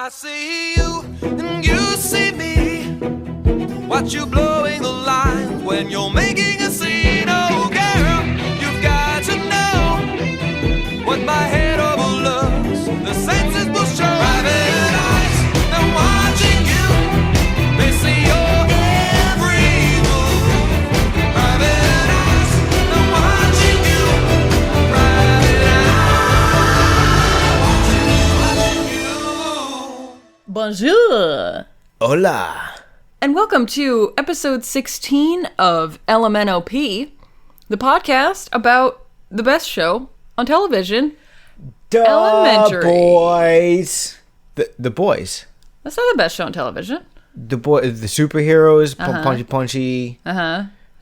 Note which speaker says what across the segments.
Speaker 1: I see you and you see me. Watch you blowing the lines when you're making a scene. Oh girl, you've got to know what my head overlooks. The senses will show. Private eyes, they're watching you. They see your every move. Private eyes, they're watching you. Private eyes, watching you.
Speaker 2: Bonjour!
Speaker 3: Hola!
Speaker 2: And welcome to episode 16 of LMNOP, the podcast about the best show on television, Elementary.
Speaker 3: Boys! The boys.
Speaker 2: That's not the best show on television.
Speaker 3: The superheroes, punchy.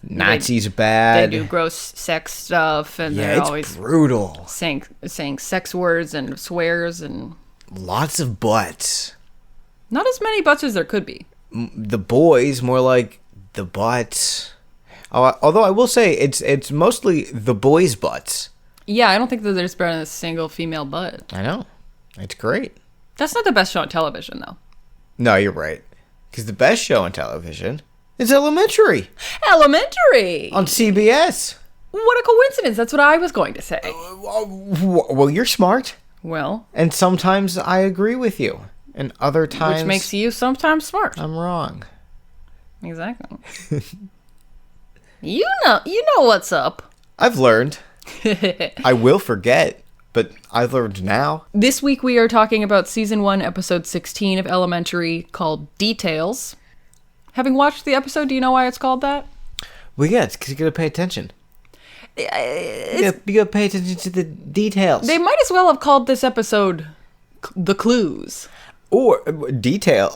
Speaker 3: Nazis are bad.
Speaker 2: They do gross sex stuff, and
Speaker 3: Yeah,
Speaker 2: they're
Speaker 3: it's
Speaker 2: always
Speaker 3: brutal.
Speaker 2: saying sex words and swears, and
Speaker 3: Lots of butts.
Speaker 2: not as many butts as there could be.
Speaker 3: The boys, more like the butts. Although I will say, it's mostly the boys' butts.
Speaker 2: Yeah, I don't think that there's been a single female butt.
Speaker 3: I know. It's great.
Speaker 2: That's not the best show on television, though.
Speaker 3: No, you're right. Because the best show on television is Elementary
Speaker 2: Elementary!
Speaker 3: on CBS.
Speaker 2: What a coincidence. That's what I was going to say.
Speaker 3: Well, you're smart.
Speaker 2: Well,
Speaker 3: And sometimes I agree with you. And other times
Speaker 2: which makes you sometimes smart.
Speaker 3: I'm wrong.
Speaker 2: Exactly. You know what's up.
Speaker 3: I've learned. I will forget, but I've learned now.
Speaker 2: This week we are talking about season 1, episode 16 of Elementary, called Details. Having watched the episode, do you know why it's called that?
Speaker 3: Well, yeah, it's because you gotta pay attention. You gotta pay attention to the details.
Speaker 2: They might as well have called this episode The Clues.
Speaker 3: Or a detail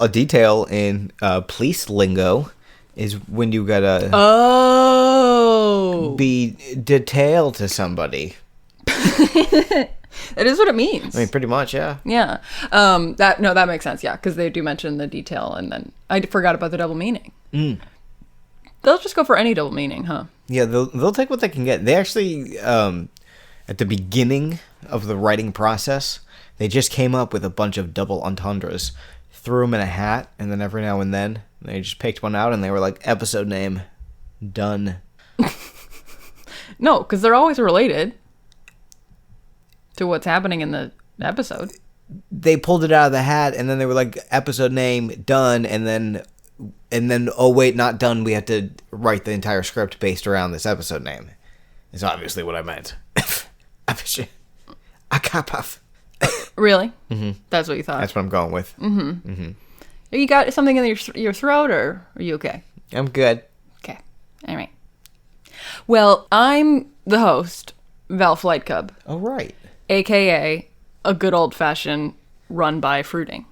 Speaker 3: in police lingo is when you gotta be detailed to somebody.
Speaker 2: That is what it means.
Speaker 3: I mean, pretty much, yeah.
Speaker 2: Yeah. That makes sense, yeah, because they do mention the detail, and then I forgot about the double meaning. They'll just go for any double meaning, huh?
Speaker 3: Yeah, they'll take what they can get. They actually, at the beginning of the writing process, they just came up with a bunch of double entendres, threw them in a hat, and then every now and then they just picked one out and they were like, episode name, done.
Speaker 2: No, because they're always related to what's happening in the episode.
Speaker 3: They pulled it out of the hat and then they were like, episode name, done, and then oh wait, not done, we have to write the entire script based around this episode name. Is obviously what I meant. I got puff.
Speaker 2: Really? Mm-hmm. That's what you thought?
Speaker 3: That's what I'm going with.
Speaker 2: You got something in your throat, or are you okay?
Speaker 3: I'm good.
Speaker 2: Okay. All right. Well, I'm the host, Val Flight Cub,
Speaker 3: All right.
Speaker 2: a.k.a. a good old-fashioned run-by fruiting.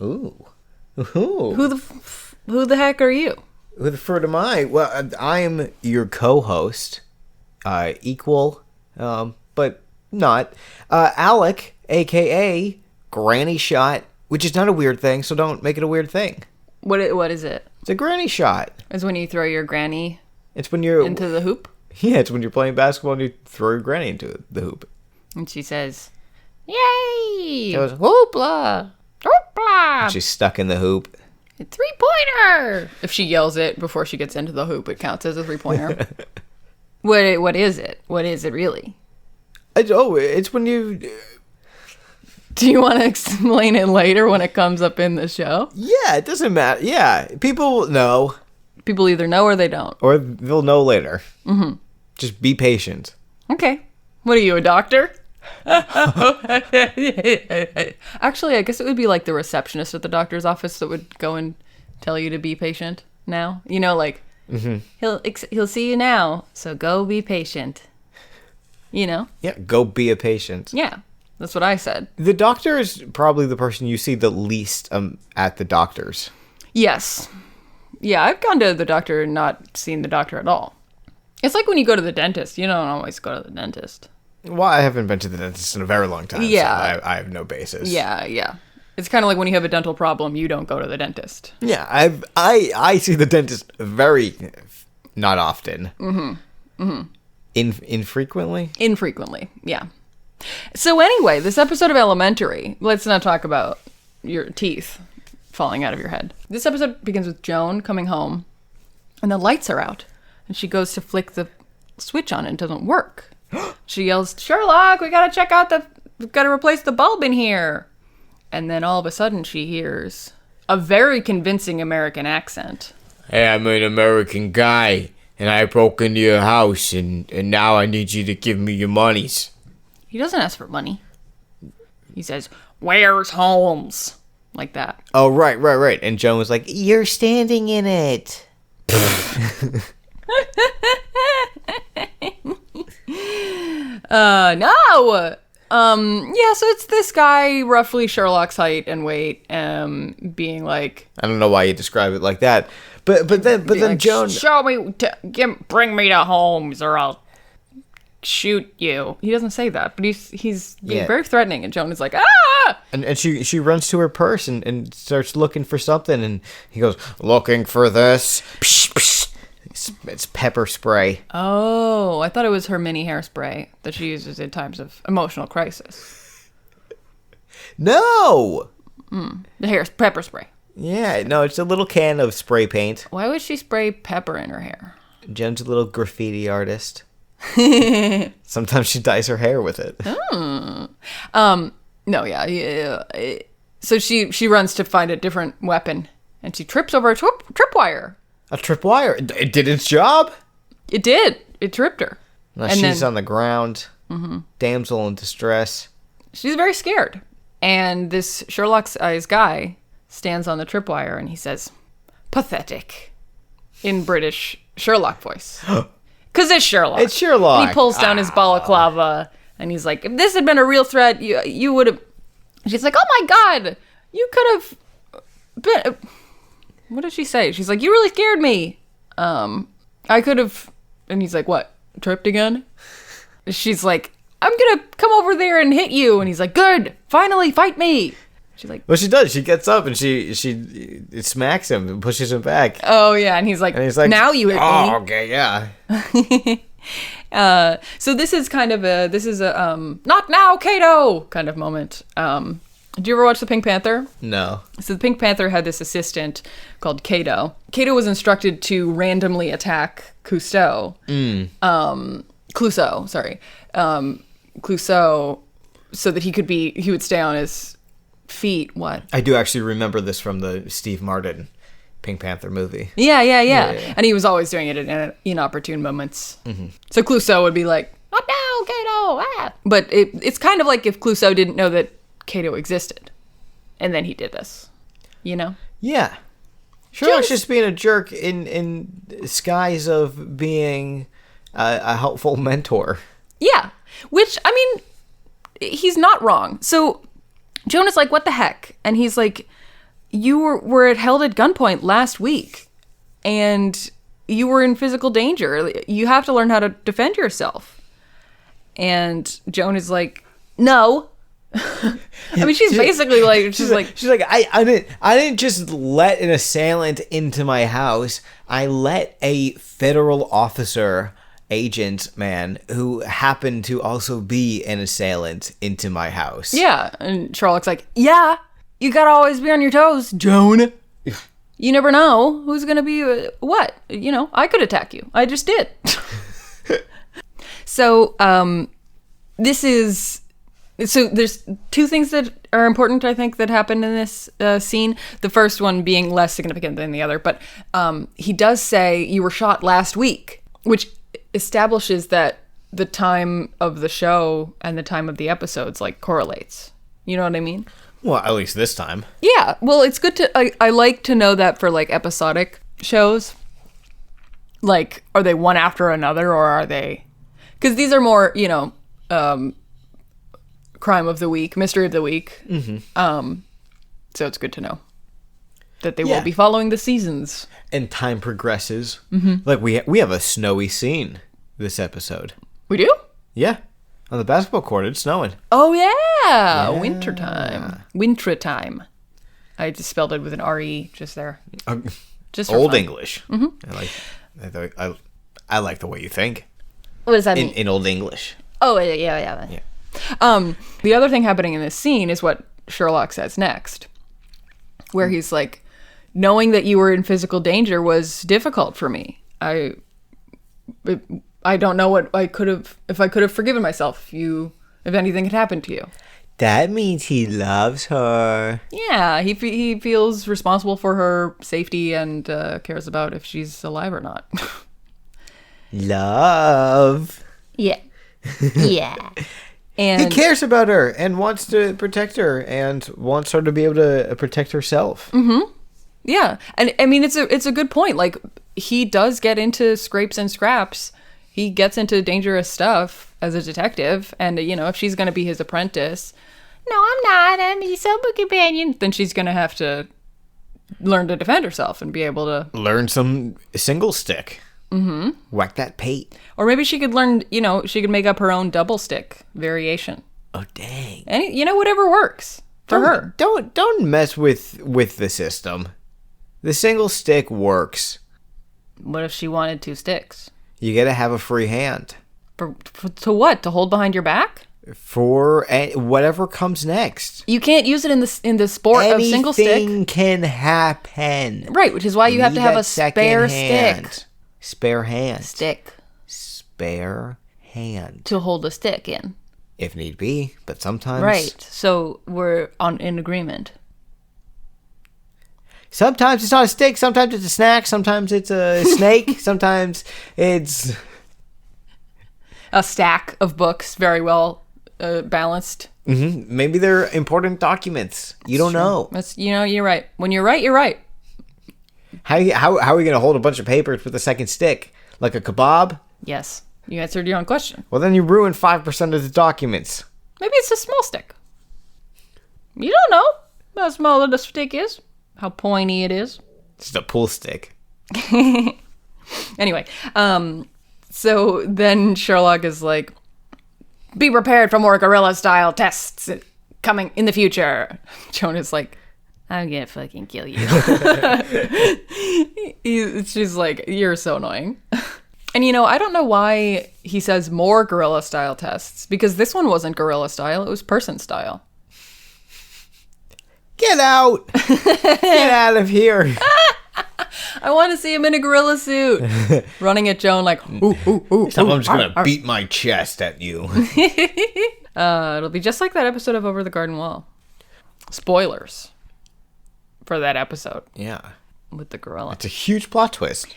Speaker 3: Ooh.
Speaker 2: Who the heck are you?
Speaker 3: Who the fruit am I? Well, I'm your co-host, equal, but not. Alec, a.k.a. Granny Shot, which is not a weird thing, so don't make it a weird thing.
Speaker 2: What is it?
Speaker 3: It's a granny shot.
Speaker 2: Is when you throw your granny
Speaker 3: It's when you're...
Speaker 2: into the hoop?
Speaker 3: Yeah, it's when you're playing basketball and you throw your granny into the hoop.
Speaker 2: And she says, "Yay!
Speaker 3: She goes, hoopla!
Speaker 2: Hoopla!
Speaker 3: She's stuck in the hoop.
Speaker 2: A three-pointer!" If she yells it before she gets into the hoop, it counts as a three-pointer. What is it? What is it really?
Speaker 3: It's when you...
Speaker 2: Do you want to explain it later when it comes up in the show?
Speaker 3: Yeah, it doesn't matter. Yeah, people know.
Speaker 2: People either know or they don't.
Speaker 3: Or they'll know later. Mm-hmm. Just be patient.
Speaker 2: Okay. What are you, a doctor? Actually, I guess it would be like the receptionist at the doctor's office that would go and tell you to be patient now. You know, like, he'll see you now, so go be patient. You know?
Speaker 3: Yeah, go be a patient.
Speaker 2: Yeah, that's what I said.
Speaker 3: The doctor is probably the person you see the least at the doctor's.
Speaker 2: Yes. Yeah, I've gone to the doctor and not seen the doctor at all. It's like when you go to the dentist. You don't always go to the dentist.
Speaker 3: Well, I haven't been to the dentist in a very long time,
Speaker 2: Yeah.
Speaker 3: so I have no basis.
Speaker 2: Yeah. It's kind of like when you have a dental problem, you don't go to the dentist.
Speaker 3: Yeah, I see the dentist very not often. Infrequently?
Speaker 2: Infrequently, yeah. So anyway, this episode of Elementary, let's not talk about your teeth falling out of your head. This episode begins with Joan coming home, and the lights are out, and she goes to flick the switch on, and it doesn't work. She yells, "Sherlock, we gotta check out we've gotta replace the bulb in here." And then all of a sudden she hears a very convincing American accent.
Speaker 4: Hey, I'm an American guy, and I broke into your house, and now I need you to give me your monies.
Speaker 2: He doesn't ask for money. He says, "Where's Holmes?" Like that.
Speaker 3: Oh, right. And Joan was like, "You're standing in it."
Speaker 2: No! Yeah, so it's this guy, roughly Sherlock's height and weight, being like...
Speaker 3: I don't know why you describe it like that. But then
Speaker 2: like,
Speaker 3: Joan...
Speaker 2: Show me, bring me to Holmes or I'll shoot you. He doesn't say that, but he's being very threatening, and Joan is like, ah!
Speaker 3: And she runs to her purse and starts looking for something, and he goes, "Looking for this." Psh, psh. It's pepper spray.
Speaker 2: Oh, I thought it was her mini hairspray that she uses in times of emotional crisis.
Speaker 3: No!
Speaker 2: The pepper spray.
Speaker 3: Yeah, no, it's a little can of spray paint.
Speaker 2: Why would she spray pepper in her hair?
Speaker 3: Jen's a little graffiti artist. Sometimes she dyes her hair with it.
Speaker 2: No, yeah. So she runs to find a different weapon, and she trips over a tripwire.
Speaker 3: A tripwire. It did its job.
Speaker 2: It did. It tripped her.
Speaker 3: Now
Speaker 2: And
Speaker 3: she's
Speaker 2: then-
Speaker 3: on the ground. Damsel in distress.
Speaker 2: She's very scared. And this Sherlock's eyes guy stands on the tripwire, and he says, "Pathetic," in British Sherlock voice. Because it's Sherlock.
Speaker 3: It's Sherlock.
Speaker 2: And he pulls down his balaclava, and he's like, "If this had been a real threat, you would have..." She's like, "Oh my God, you could have been..." What did she say? She's like, "You really scared me. I could have..." And he's like, "What? Tripped again?" She's like, "I'm gonna come over there and hit you." And he's like, "Good. Finally, fight me." She's like,
Speaker 3: Well, she does. She gets up and she smacks him and pushes him back.
Speaker 2: "Oh yeah." And he's like, "Now you hit me."
Speaker 3: Oh, okay, yeah.
Speaker 2: So this is a "not now, Kato" kind of moment. Did you ever watch The Pink Panther?
Speaker 3: No.
Speaker 2: So the Pink Panther had this assistant called Kato. Kato was instructed to randomly attack Clouseau, so that he would stay on his feet. What?
Speaker 3: I do actually remember this from the Steve Martin Pink Panther movie.
Speaker 2: Yeah. And he was always doing it in inopportune moments. So Clouseau would be like, "Not now, Kato!" Ah! But it's kind of like if Clouseau didn't know that Kato existed, and then he did this, you know?
Speaker 3: Yeah. Sherlock's just being a jerk in disguise of being a helpful mentor.
Speaker 2: Yeah. Which, I mean, he's not wrong. So Joan is like, "What the heck?" And he's like, "You were held at gunpoint last week, and you were in physical danger. You have to learn how to defend yourself." And Joan is like, "No." I mean, she's basically like, she's like,
Speaker 3: I didn't just let an assailant into my house. I let a federal officer, agent man, who happened to also be an assailant into my house.
Speaker 2: yeah. And Sherlock's like, "Yeah, you gotta always be on your toes, Joan. You never know who's gonna be what. You know, I could attack you. I just did." So, So there's two things that are important, I think, that happen in this scene. The first one being less significant than the other. But he does say, "You were shot last week," which establishes that the time of the show and the time of the episodes, like, correlates. You know what I mean?
Speaker 3: Well, at least this time.
Speaker 2: Yeah. Well, it's good to... I like to know that for, like, episodic shows. Like, are they one after another, or are they... Because these are more, you know... crime of the week, mystery of the week. So it's good to know that they will be following the seasons.
Speaker 3: And time progresses. Like we have a snowy scene this episode.
Speaker 2: We do?
Speaker 3: Yeah. On the basketball court, it's snowing.
Speaker 2: Oh yeah. Winter time. I just spelled it with an R-E just there. Just for
Speaker 3: Old
Speaker 2: fun.
Speaker 3: English. I like the way you think.
Speaker 2: What does that mean?
Speaker 3: In Old English.
Speaker 2: Oh yeah. The other thing happening in this scene is what Sherlock says next. where he's like, knowing that you were in physical danger was difficult for me. I don't know what I could have, if I could have forgiven myself if anything had happened to you.
Speaker 3: That means he loves her.
Speaker 2: Yeah, he feels responsible for her safety and cares about if she's alive or not.
Speaker 3: Love.
Speaker 2: Yeah. Yeah. And
Speaker 3: He cares about her and wants to protect her and wants her to be able to protect herself.
Speaker 2: Mm-hmm. Yeah. And I mean, it's a good point. Like, he does get into scrapes and scraps. He gets into dangerous stuff as a detective. And, if she's going to be his apprentice, no, I'm not. I'm his sober companion. Then she's going to have to learn to defend herself and be able to
Speaker 3: Learn some single stick. Mm-hmm. Whack that pate.
Speaker 2: Or maybe she could learn, she could make up her own double stick variation.
Speaker 3: Oh, dang.
Speaker 2: Whatever works for her.
Speaker 3: Don't mess with the system. The single stick works.
Speaker 2: What if she wanted 2 sticks?
Speaker 3: You gotta have a free hand.
Speaker 2: To what? To hold behind your back?
Speaker 3: For whatever comes next.
Speaker 2: You can't use it in the sport of single stick.
Speaker 3: Anything can happen.
Speaker 2: Right, which is why you have to have a spare stick.
Speaker 3: Spare hand.
Speaker 2: Stick.
Speaker 3: Spare hand.
Speaker 2: To hold a stick in.
Speaker 3: If need be, but sometimes.
Speaker 2: Right, so we're in agreement.
Speaker 3: Sometimes it's not a stick, sometimes it's a snack, sometimes it's a snake, sometimes it's
Speaker 2: A stack of books, very well balanced.
Speaker 3: Mm-hmm. Maybe they're important documents. You don't know.
Speaker 2: That's you're right. When you're right, you're right.
Speaker 3: How are we going to hold a bunch of papers with a second stick? Like a kebab?
Speaker 2: Yes, you answered your own question.
Speaker 3: Well, then you ruin 5% of the documents.
Speaker 2: Maybe it's a small stick. You don't know how small the stick is, how pointy it is.
Speaker 3: It's a pool stick.
Speaker 2: Anyway, so then Sherlock is like, be prepared for more gorilla-style tests coming in the future. Joan is like, I'm gonna fucking kill you. She's like, you're so annoying. And I don't know why he says more gorilla-style tests, because this one wasn't gorilla-style, it was person-style.
Speaker 3: Get out! Get out of here!
Speaker 2: I want to see him in a gorilla suit, running at Joan like, ooh, ooh, ooh.
Speaker 3: Someone's gonna beat my chest at you.
Speaker 2: It'll be just like that episode of Over the Garden Wall. Spoilers for that episode.
Speaker 3: Yeah.
Speaker 2: With the gorilla.
Speaker 3: It's a huge plot twist.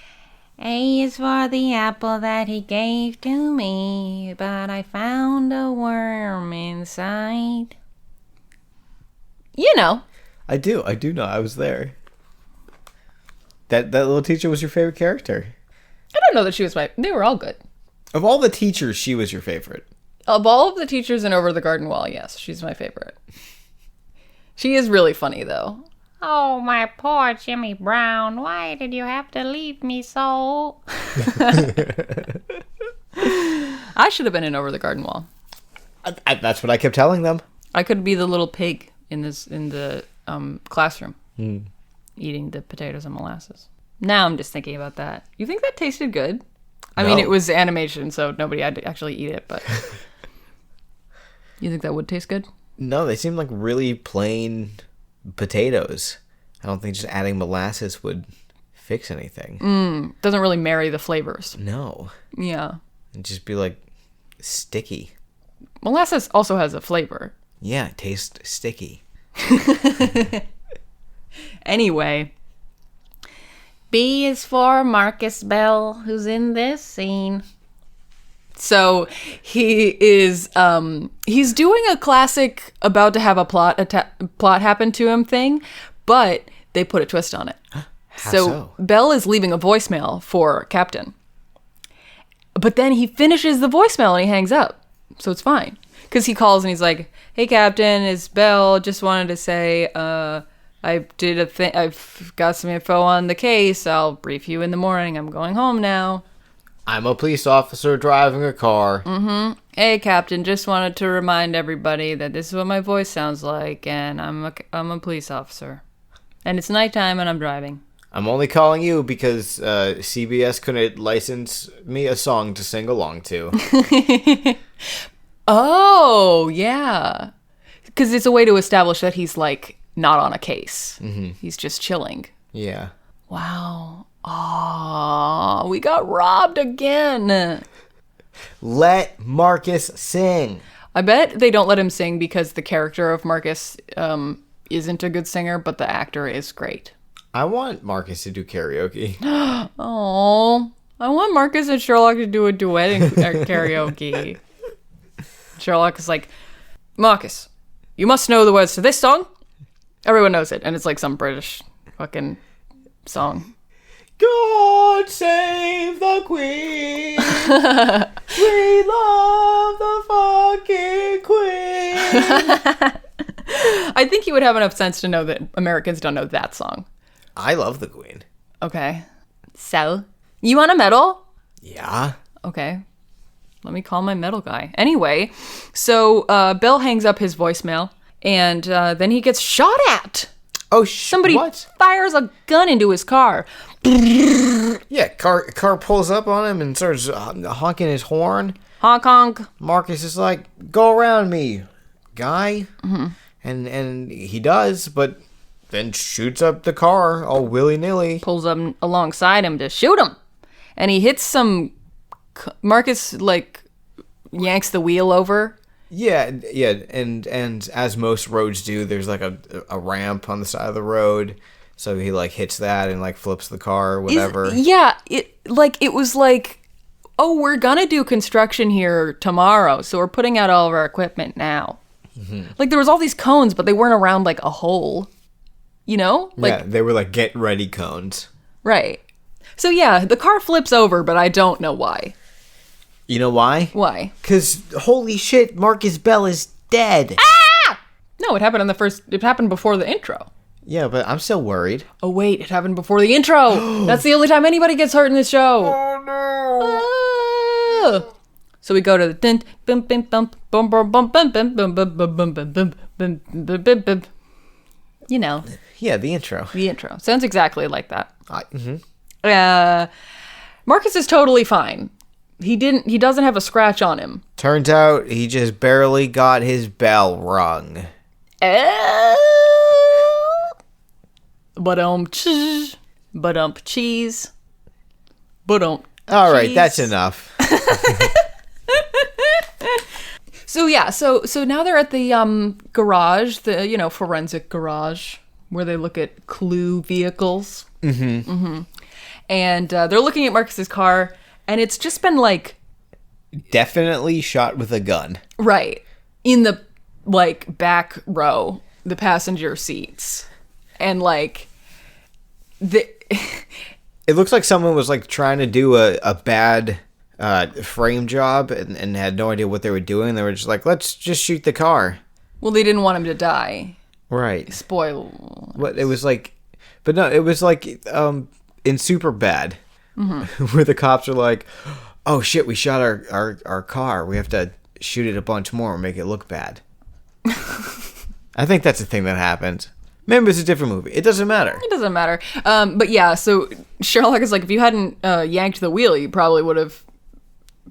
Speaker 2: A is for the apple that he gave to me, but I found a worm inside.
Speaker 3: I do know. I was there. That little teacher was your favorite character.
Speaker 2: I don't know that she was they were all good.
Speaker 3: Of all the teachers, she was your favorite.
Speaker 2: Of all of the teachers in Over the Garden Wall, yes, she's my favorite. She is really funny, though. Oh, my poor Jimmy Brown. Why did you have to leave me so? I should have been in Over the Garden Wall.
Speaker 3: That's what I kept telling them.
Speaker 2: I could be the little pig in the classroom, eating the potatoes and molasses. Now I'm just thinking about that. You think that tasted good? I mean, it was animation, so nobody had to actually eat it, but you think that would taste good?
Speaker 3: No, they seem like really plain potatoes. I don't think just adding molasses would fix anything.
Speaker 2: Doesn't really marry the flavors.
Speaker 3: No.
Speaker 2: Yeah.
Speaker 3: It'd just be like sticky.
Speaker 2: Molasses also has a flavor.
Speaker 3: Yeah, it tastes sticky.
Speaker 2: Anyway, B is for Marcus Bell, who's in this scene. So he is he's doing a classic about to have a plot happen to him thing, but they put a twist on it. So Bell is leaving a voicemail for Captain. But then he finishes the voicemail and he hangs up. So it's fine. Because he calls and he's like, hey, Captain, it's Bell. Just wanted to say I've got some info on the case. I'll brief you in the morning. I'm going home now.
Speaker 3: I'm a police officer driving a car.
Speaker 2: Mm-hmm. Hey, Captain, just wanted to remind everybody that this is what my voice sounds like, and I'm a police officer. And it's nighttime and I'm driving.
Speaker 3: I'm only calling you because CBS couldn't license me a song to sing along to.
Speaker 2: Oh, yeah. Because it's a way to establish that he's, like, not on a case. He's just chilling.
Speaker 3: Yeah.
Speaker 2: Wow. Oh, we got robbed again.
Speaker 3: Let Marcus sing.
Speaker 2: I bet they don't let him sing because the character of Marcus isn't a good singer, but the actor is great.
Speaker 3: I want Marcus to do karaoke.
Speaker 2: Oh, I want Marcus and Sherlock to do a duet in karaoke. Sherlock is like, Marcus, you must know the words to this song. Everyone knows it, and it's like some British fucking song.
Speaker 3: God save the Queen. We love the fucking Queen.
Speaker 2: I think he would have enough sense to know that Americans don't know that song.
Speaker 3: I love the Queen.
Speaker 2: Okay. So, you want a medal?
Speaker 3: Yeah.
Speaker 2: Okay. Let me call my metal guy. Anyway, so Bill hangs up his voicemail, and then he gets shot at.
Speaker 3: Oh,
Speaker 2: Somebody
Speaker 3: what?
Speaker 2: fires a gun into his car.
Speaker 3: Yeah, car pulls up on him and starts honking his horn.
Speaker 2: Honk honk.
Speaker 3: Marcus is like, go around me, guy. And he does, but then shoots up the car all willy-nilly.
Speaker 2: Pulls up alongside him to shoot him. And he hits some... Marcus, like, yanks the wheel over.
Speaker 3: Yeah, and as most roads do, there's like a ramp on the side of the road, so he like hits that and like flips the car or whatever.
Speaker 2: It was like, oh, we're gonna do construction here tomorrow, so we're putting out all of our equipment now. Like there was all these cones, but they weren't around like a hole, you know? Like,
Speaker 3: yeah, they were like get ready cones.
Speaker 2: Right. So yeah, the car flips over, but I don't know why.
Speaker 3: You know why?
Speaker 2: Why?
Speaker 3: Because holy shit, Marcus Bell is dead.
Speaker 2: No, it happened it happened before the intro.
Speaker 3: Yeah, but I'm still worried.
Speaker 2: Oh wait, it happened before the intro. That's the only time anybody gets hurt in this show.
Speaker 3: Oh no!
Speaker 2: So we go to the dun bum bum bum bum bum bum bum bum bum bum bum bum bum bum bum bum. You know.
Speaker 3: Yeah, the intro.
Speaker 2: The intro sounds exactly like that.
Speaker 3: Mm-hmm.
Speaker 2: Marcus is totally fine. He doesn't have a scratch on him.
Speaker 3: Turns out he just barely got his bell rung.
Speaker 2: Cheese. Cheese.
Speaker 3: All right, that's enough.
Speaker 2: So yeah, so now they're at the garage, the forensic garage where they look at clue vehicles. And they're looking at Marcus's car, and it's just been like
Speaker 3: Definitely shot with a gun.
Speaker 2: right in the like back row, the passenger seats, and like the.
Speaker 3: It looks like someone was like trying to do a bad frame job and had no idea what they were doing. They were just like, let's just shoot the car.
Speaker 2: Well, they didn't want him to die.
Speaker 3: Right.
Speaker 2: Spoil.
Speaker 3: What it was like, but no, it was like in Superbad, where the cops are like, "Oh shit, we shot our car. We have to shoot it a bunch more and make it look bad." I think that's the thing that happened. Maybe it's a different movie. It doesn't matter.
Speaker 2: It doesn't matter. But yeah, so Sherlock is like, if you hadn't yanked the wheel, you probably would have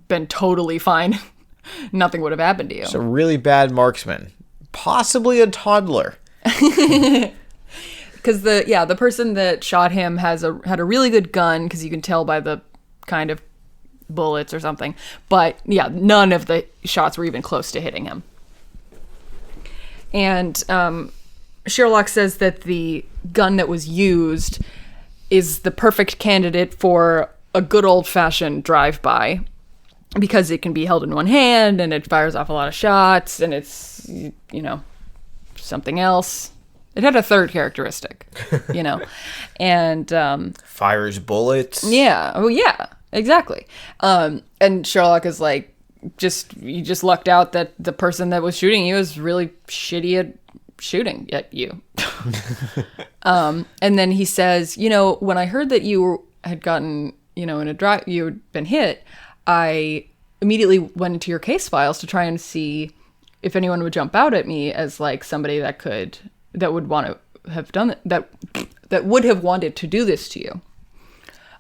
Speaker 2: been totally fine. Nothing would have happened to you.
Speaker 3: It's a really bad marksman, possibly a toddler.
Speaker 2: Because the person that shot him had a really good gun, because you can tell by the kind of bullets or something. But yeah, none of the shots were even close to hitting him. And Sherlock says that the gun that was used is the perfect candidate for a good old-fashioned drive-by, because it can be held in one hand and it fires off a lot of shots, and it's, something else. It had a third characteristic, and
Speaker 3: Fires bullets.
Speaker 2: yeah, oh yeah, exactly. And Sherlock is like, you just lucked out that the person that was shooting you is really shitty at shooting at you. And then he says, when I heard that you had gotten, in a drive, you had been hit, I immediately went into your case files to try and see if anyone would jump out at me as like somebody that would want to have done it, that would have wanted to do this to you.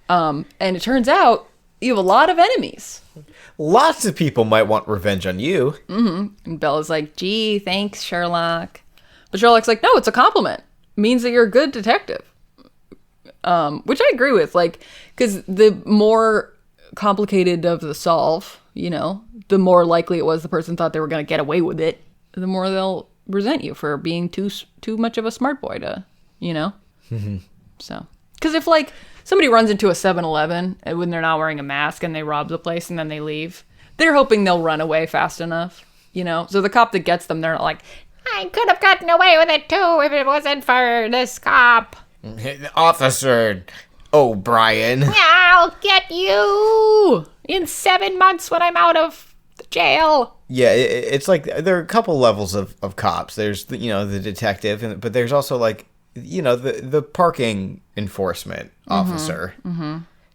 Speaker 2: And it turns out you have a lot of enemies.
Speaker 3: Lots of people might want revenge on you.
Speaker 2: And Bella's like, gee, thanks, Sherlock. But Sherlock's like, no, it's a compliment. It means that you're a good detective. Which I agree with, like, because the more complicated of the solve, you know, the more likely it was the person thought they were going to get away with it, the more they'll resent you for being too much of a smart boy to, you know? So, because if, like, somebody runs into a 7-Eleven when they're not wearing a mask and they rob the place and then they leave, they're hoping they'll run away fast enough, you know? So the cop that gets them, they're not like, I could have gotten away with it too if it wasn't for this cop.
Speaker 4: Officer O'Brien.
Speaker 2: I'll get you in 7 months when I'm out of the jail.
Speaker 3: Yeah, it's like there are a couple levels of cops. There's the, the detective, but there's also like the parking enforcement officer.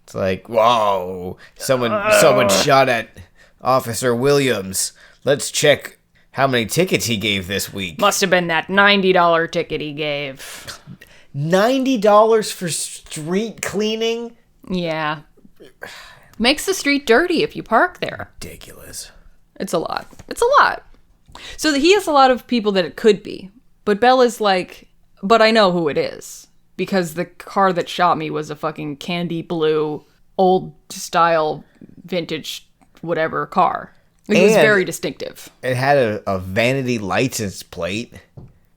Speaker 3: It's like, whoa, someone shot at Officer Williams. Let's check how many tickets he gave this week.
Speaker 2: Must have been that $90 ticket he gave.
Speaker 3: $90 for street cleaning?
Speaker 2: Yeah. Makes the street dirty if you park there.
Speaker 3: Ridiculous.
Speaker 2: It's a lot. It's a lot. So he has a lot of people that it could be. But Bella's like, but I know who it is. Because the car that shot me was a fucking candy blue, old style, vintage, whatever car. It was very distinctive.
Speaker 3: It had a vanity license plate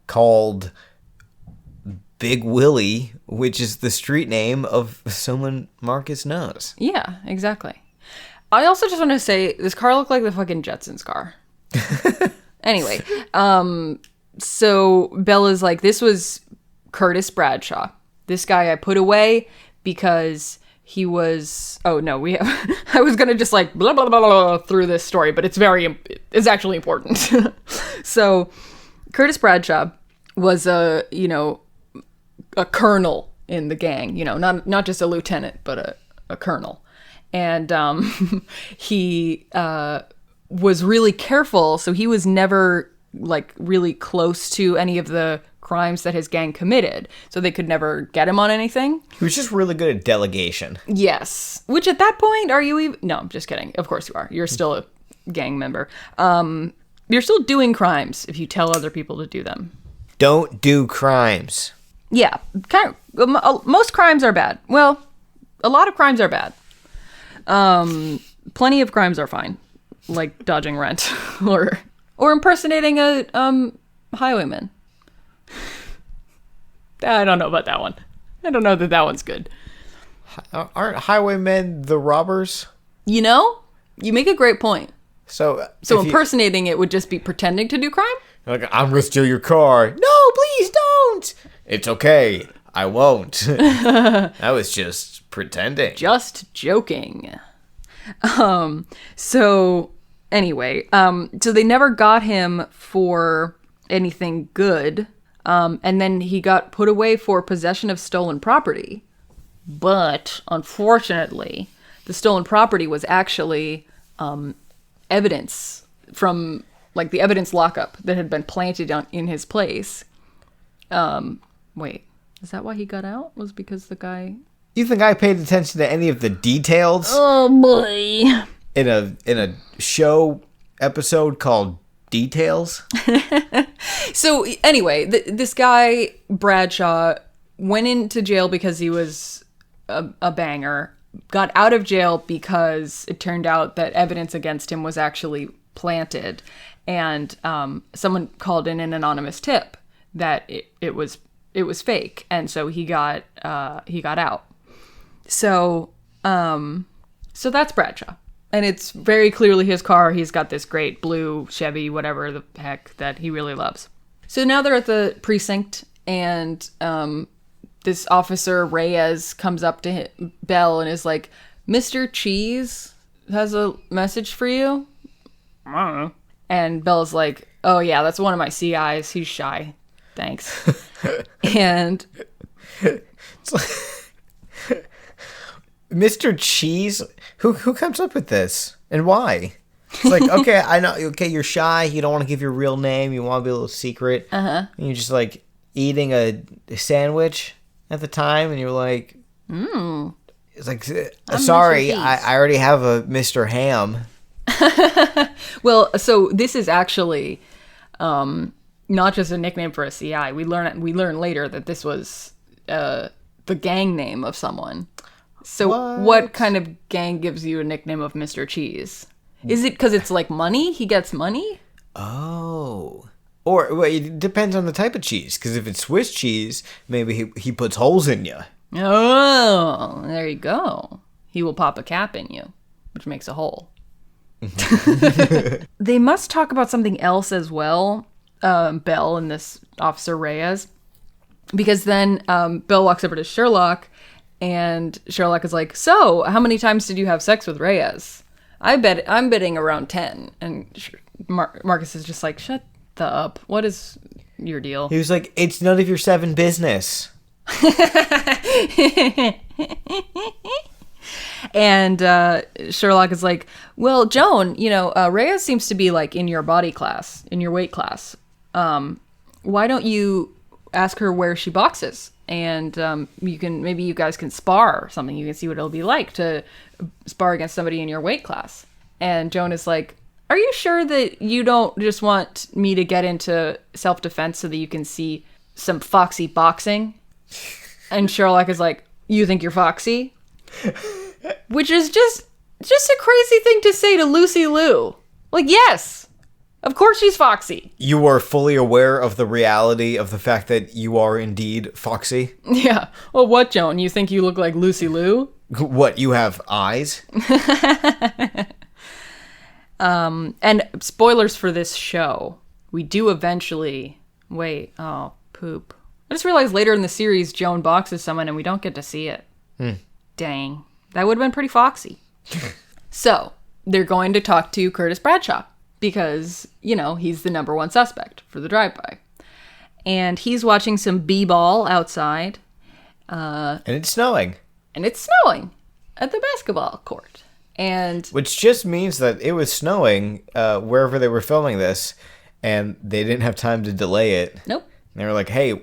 Speaker 3: called Big Willie, which is the street name of someone Marcus knows.
Speaker 2: Yeah, exactly. I also just want to say, this car looked like the fucking Jetsons car. Anyway, so Bella's like, this was Curtis Bradshaw. This guy I put away because he was... Oh, no, I was going to just like blah, blah, blah, blah through this story, but it's actually important. So, Curtis Bradshaw was a colonel in the gang, not just a lieutenant, but a colonel. And he was really careful, so he was never like really close to any of the crimes that his gang committed, so they could never get him on anything.
Speaker 3: He was just really good at delegation.
Speaker 2: Yes. Which at that point, are you even... No, I'm just kidding. Of course you are. You're still a gang member. You're still doing crimes if you tell other people to do them.
Speaker 3: Don't do crimes.
Speaker 2: Yeah, most crimes are bad. Well, a lot of crimes are bad. Plenty of crimes are fine, like dodging rent or impersonating a highwayman. I don't know about that one. I don't know that one's good.
Speaker 3: Aren't highwaymen the robbers?
Speaker 2: You make a great point.
Speaker 3: So
Speaker 2: impersonating it would just be pretending to do crime?
Speaker 3: Like, I'm gonna steal your car. No, please don't. It's okay. I won't. I was just pretending.
Speaker 2: Just joking. So anyway, so they never got him for anything good. And then he got put away for possession of stolen property. But unfortunately, the stolen property was actually evidence from like the evidence lockup that had been planted in his place. Wait, is that why he got out? Was because the guy...
Speaker 3: You think I paid attention to any of the details?
Speaker 2: Oh boy.
Speaker 3: In a show episode called Details?
Speaker 2: So anyway, this guy, Bradshaw, went into jail because he was a banger, got out of jail because it turned out that evidence against him was actually planted, and someone called in an anonymous tip that it was fake, and so he got out. So that's Bradshaw. And it's very clearly his car. He's got this great blue Chevy, whatever the heck, that he really loves. So now they're at the precinct, and this officer, Reyes, comes up to Bell and is like, Mr. Cheese has a message for you? I don't know. And Bell's like, oh yeah, that's one of my CIs. He's shy. Thanks. And...
Speaker 3: Mr. Cheese? Who comes up with this? And why? It's like, okay, I know, okay, you're shy, you don't want to give your real name, you want to be a little secret. Uh-huh. And you're just like eating a sandwich at the time, and you're like, It's like, sorry, I already have a Mr. Ham.
Speaker 2: Well, so this is actually not just a nickname for a CI. We learn later that this was the gang name of someone. So what kind of gang gives you a nickname of Mr. Cheese? Is it because it's like money? He gets money?
Speaker 3: Oh. Or well, it depends on the type of cheese. Because if it's Swiss cheese, maybe he puts holes in you.
Speaker 2: Oh, there you go. He will pop a cap in you, which makes a hole. They must talk about something else as well, Belle and this Officer Reyes. Because then Belle walks over to Sherlock, and Sherlock is like, so, how many times did you have sex with Reyes? I'm betting around 10. And Marcus is just like, shut the up. What is your deal?
Speaker 3: He was like, it's none of your 7 business.
Speaker 2: And Sherlock is like, well, Joan, Reyes seems to be like in your body class, in your weight class. Why don't you ask her where she boxes? And maybe you guys can spar or something. You can see what it'll be like to spar against somebody in your weight class. And Joan is like, are you sure that you don't just want me to get into self-defense so that you can see some foxy boxing? And Sherlock is like, you think you're foxy? Which is just a crazy thing to say to Lucy Liu. Like, yes, of course she's foxy.
Speaker 3: You are fully aware of the reality of the fact that you are indeed foxy?
Speaker 2: Yeah. Well, what, Joan? You think you look like Lucy Liu?
Speaker 3: What, you have eyes?
Speaker 2: And spoilers for this show. We do eventually... Wait. Oh, poop. I just realized later in the series, Joan boxes someone and we don't get to see it. Dang. That would have been pretty foxy. So, they're going to talk to Curtis Bradshaw because, he's the number one suspect for the drive-by. And he's watching some b-ball outside.
Speaker 3: And it's snowing.
Speaker 2: And it's snowing at the basketball court. And
Speaker 3: which just means that it was snowing wherever they were filming this, and they didn't have time to delay it.
Speaker 2: Nope.
Speaker 3: And they were like, hey,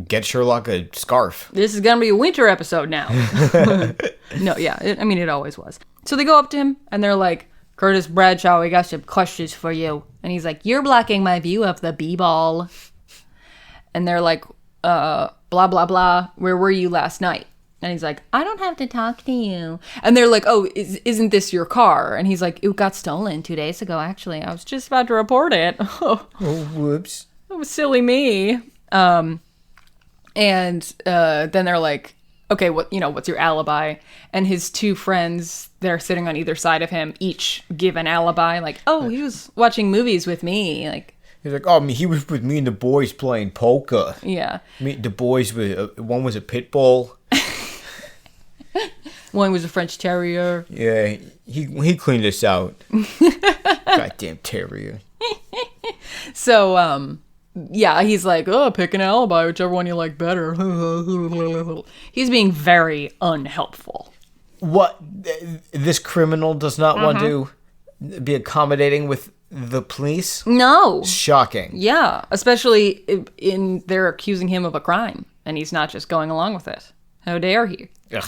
Speaker 3: get Sherlock a scarf.
Speaker 2: This is going to be a winter episode now. No, yeah. It always was. So they go up to him, and they're like, Curtis Bradshaw, we got some questions for you. And he's like, you're blocking my view of the b-ball. And they're like, blah, blah, blah. Where were you last night? And he's like, I don't have to talk to you. And they're like, oh, isn't this your car? And he's like, it got stolen 2 days ago, actually. I was just about to report it.
Speaker 3: Oh, whoops.
Speaker 2: That was silly me. And then they're like, okay, what's your alibi? And his 2 friends, they're sitting on either side of him, each give an alibi. Like, oh, he was watching movies with me. Like,
Speaker 3: he's like, oh, he was with me and the boys playing poker.
Speaker 2: Yeah.
Speaker 3: The boys, one was a pit bull.
Speaker 2: One was a French terrier.
Speaker 3: Yeah, he cleaned us out. Goddamn terrier.
Speaker 2: So, yeah, he's like, oh, pick an alibi, whichever one you like better. He's being very unhelpful.
Speaker 3: What? This criminal does not want to be accommodating with the police?
Speaker 2: No.
Speaker 3: Shocking.
Speaker 2: Yeah, especially in they're accusing him of a crime, and he's not just going along with it. How dare he?
Speaker 3: Ugh.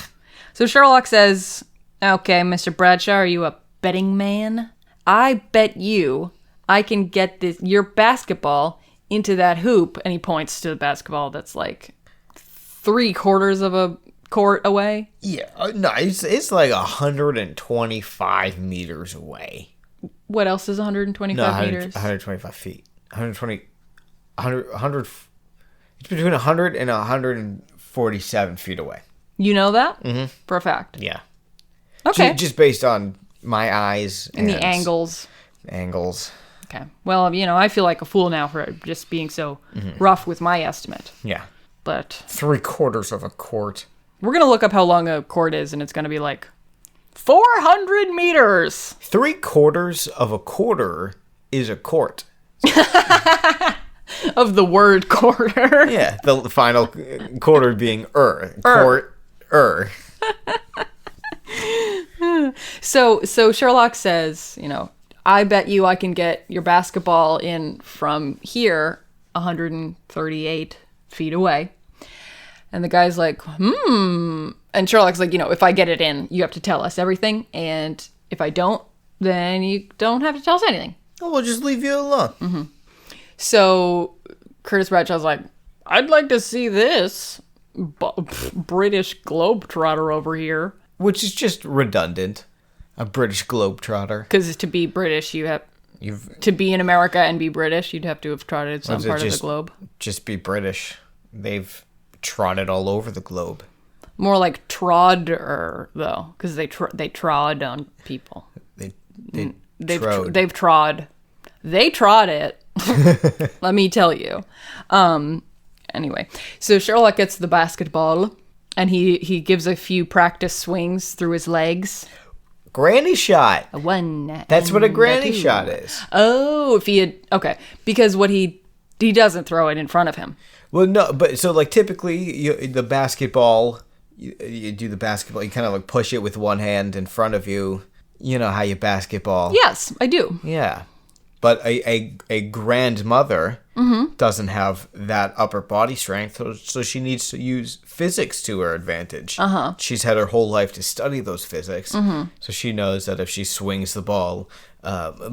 Speaker 2: So Sherlock says, okay, Mr. Bradshaw, are you a betting man? I bet you I can get your basketball into that hoop. And he points to the basketball that's like 3/4 of a court away.
Speaker 3: Yeah, no, it's like 125 meters away.
Speaker 2: What else is 125 meters?
Speaker 3: 125 feet. 100, it's between 100 and 147 feet away.
Speaker 2: You know that? Mm-hmm. For a fact?
Speaker 3: Yeah.
Speaker 2: Okay.
Speaker 3: Just based on my eyes.
Speaker 2: And the angles.
Speaker 3: Angles.
Speaker 2: Okay. Well, I feel like a fool now for just being so rough with my estimate.
Speaker 3: Yeah.
Speaker 2: But
Speaker 3: 3/4 of a court.
Speaker 2: We're going to look up how long a court is, and it's going to be like 400 meters.
Speaker 3: 3/4 of a quarter is a court.
Speaker 2: Of the word quarter.
Speaker 3: Yeah, the final quarter being court.
Speaker 2: So Sherlock says, I bet you I can get your basketball in from here 138 feet away. And the guy's like, And Sherlock's like, if I get it in, you have to tell us everything. And if I don't, then you don't have to tell us anything.
Speaker 3: Oh, we'll just leave you alone.
Speaker 2: Mm-hmm. So Curtis Bradshaw's like, I'd like to see this British globetrotter over here.
Speaker 3: Which is just redundant. A British globetrotter.
Speaker 2: Because to be British, to be in America and be British, you'd have to have trotted some part of the globe.
Speaker 3: Just be British. They've trotted all over the globe.
Speaker 2: More like trodder, though, because they trod on people. They've trod. They trod it. Let me tell you. Anyway, so Sherlock gets the basketball, and he gives a few practice swings through his legs.
Speaker 3: Granny shot.
Speaker 2: A one.
Speaker 3: That's what a granny shot is.
Speaker 2: Oh, if he had... Okay, because what he doesn't throw it in front of him.
Speaker 3: Well, no, but so like typically the basketball, you do the basketball, you kind of like push it with one hand in front of you. You know how you basketball.
Speaker 2: Yes, I do.
Speaker 3: Yeah. But a grandmother doesn't have that upper body strength, so she needs to use physics to her advantage. She's had her whole life to study those physics, so she knows that if she swings the ball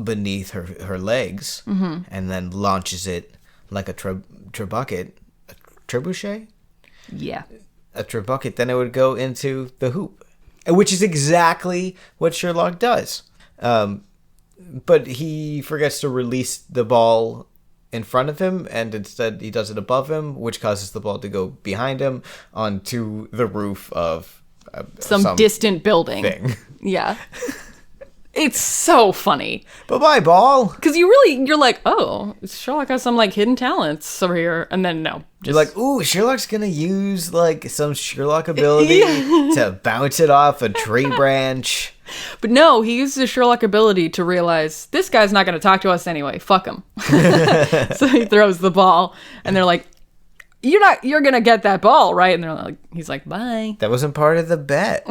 Speaker 3: beneath her legs and then launches it like a trebuchet,
Speaker 2: Yeah.
Speaker 3: a trebuchet, then it would go into the hoop, which is exactly what Sherlock does. But he forgets to release the ball in front of him, and instead he does it above him, which causes the ball to go behind him onto the roof of
Speaker 2: some distant building.
Speaker 3: Thing.
Speaker 2: Yeah. It's so funny.
Speaker 3: Bye-bye, ball.
Speaker 2: Because you're like, oh, Sherlock has some like hidden talents over here. And then no.
Speaker 3: You're like, ooh, Sherlock's going to use like some Sherlock ability to bounce it off a tree branch.
Speaker 2: But no, he uses his Sherlock ability to realize this guy's not going to talk to us anyway. Fuck him. So he throws the ball, and they're like, you're going to get that ball, right? And they're like, he's like, bye.
Speaker 3: That wasn't part of the bet.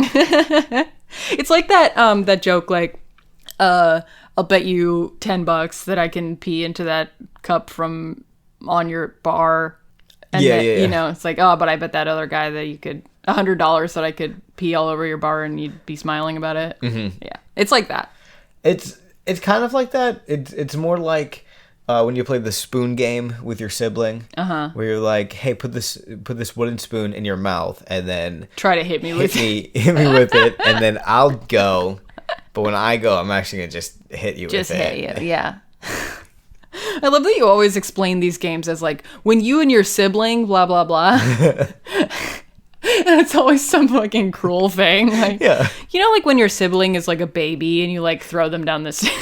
Speaker 2: It's like that joke, like, I'll bet you $10 that I can pee into that cup from on your bar. And
Speaker 3: Yeah.
Speaker 2: You know, it's like, oh, but I bet that other guy that you could $100 that I could pee all over your bar and you'd be smiling about it. Mm-hmm. Yeah, it's like that.
Speaker 3: It's kind of like that. It's more like when you play the spoon game with your sibling, where you're like, hey, put this wooden spoon in your mouth and then
Speaker 2: try to hit me with
Speaker 3: it, and then I'll go. But when I go, I'm actually gonna just hit you with it.
Speaker 2: Just hit you, yeah. I love that you always explain these games as like, when you and your sibling, blah, blah, blah. And it's always some fucking cruel thing. Like,
Speaker 3: yeah.
Speaker 2: You know, like when your sibling is like a baby and you like throw them down the stairs.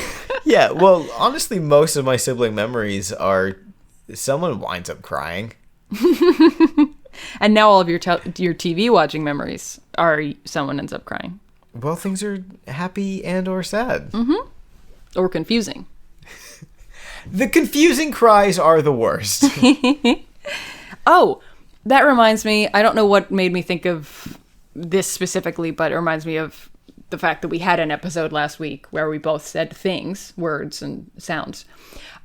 Speaker 3: Yeah, well, honestly, most of my sibling memories are someone winds up crying.
Speaker 2: And now all of your TV watching memories are someone ends up crying.
Speaker 3: Well, things are happy and or sad.
Speaker 2: Mm-hmm. Or confusing.
Speaker 3: The confusing cries are the worst.
Speaker 2: Oh, that reminds me, I don't know what made me think of this specifically, but it reminds me of the fact that we had an episode last week where we both said things, words and sounds.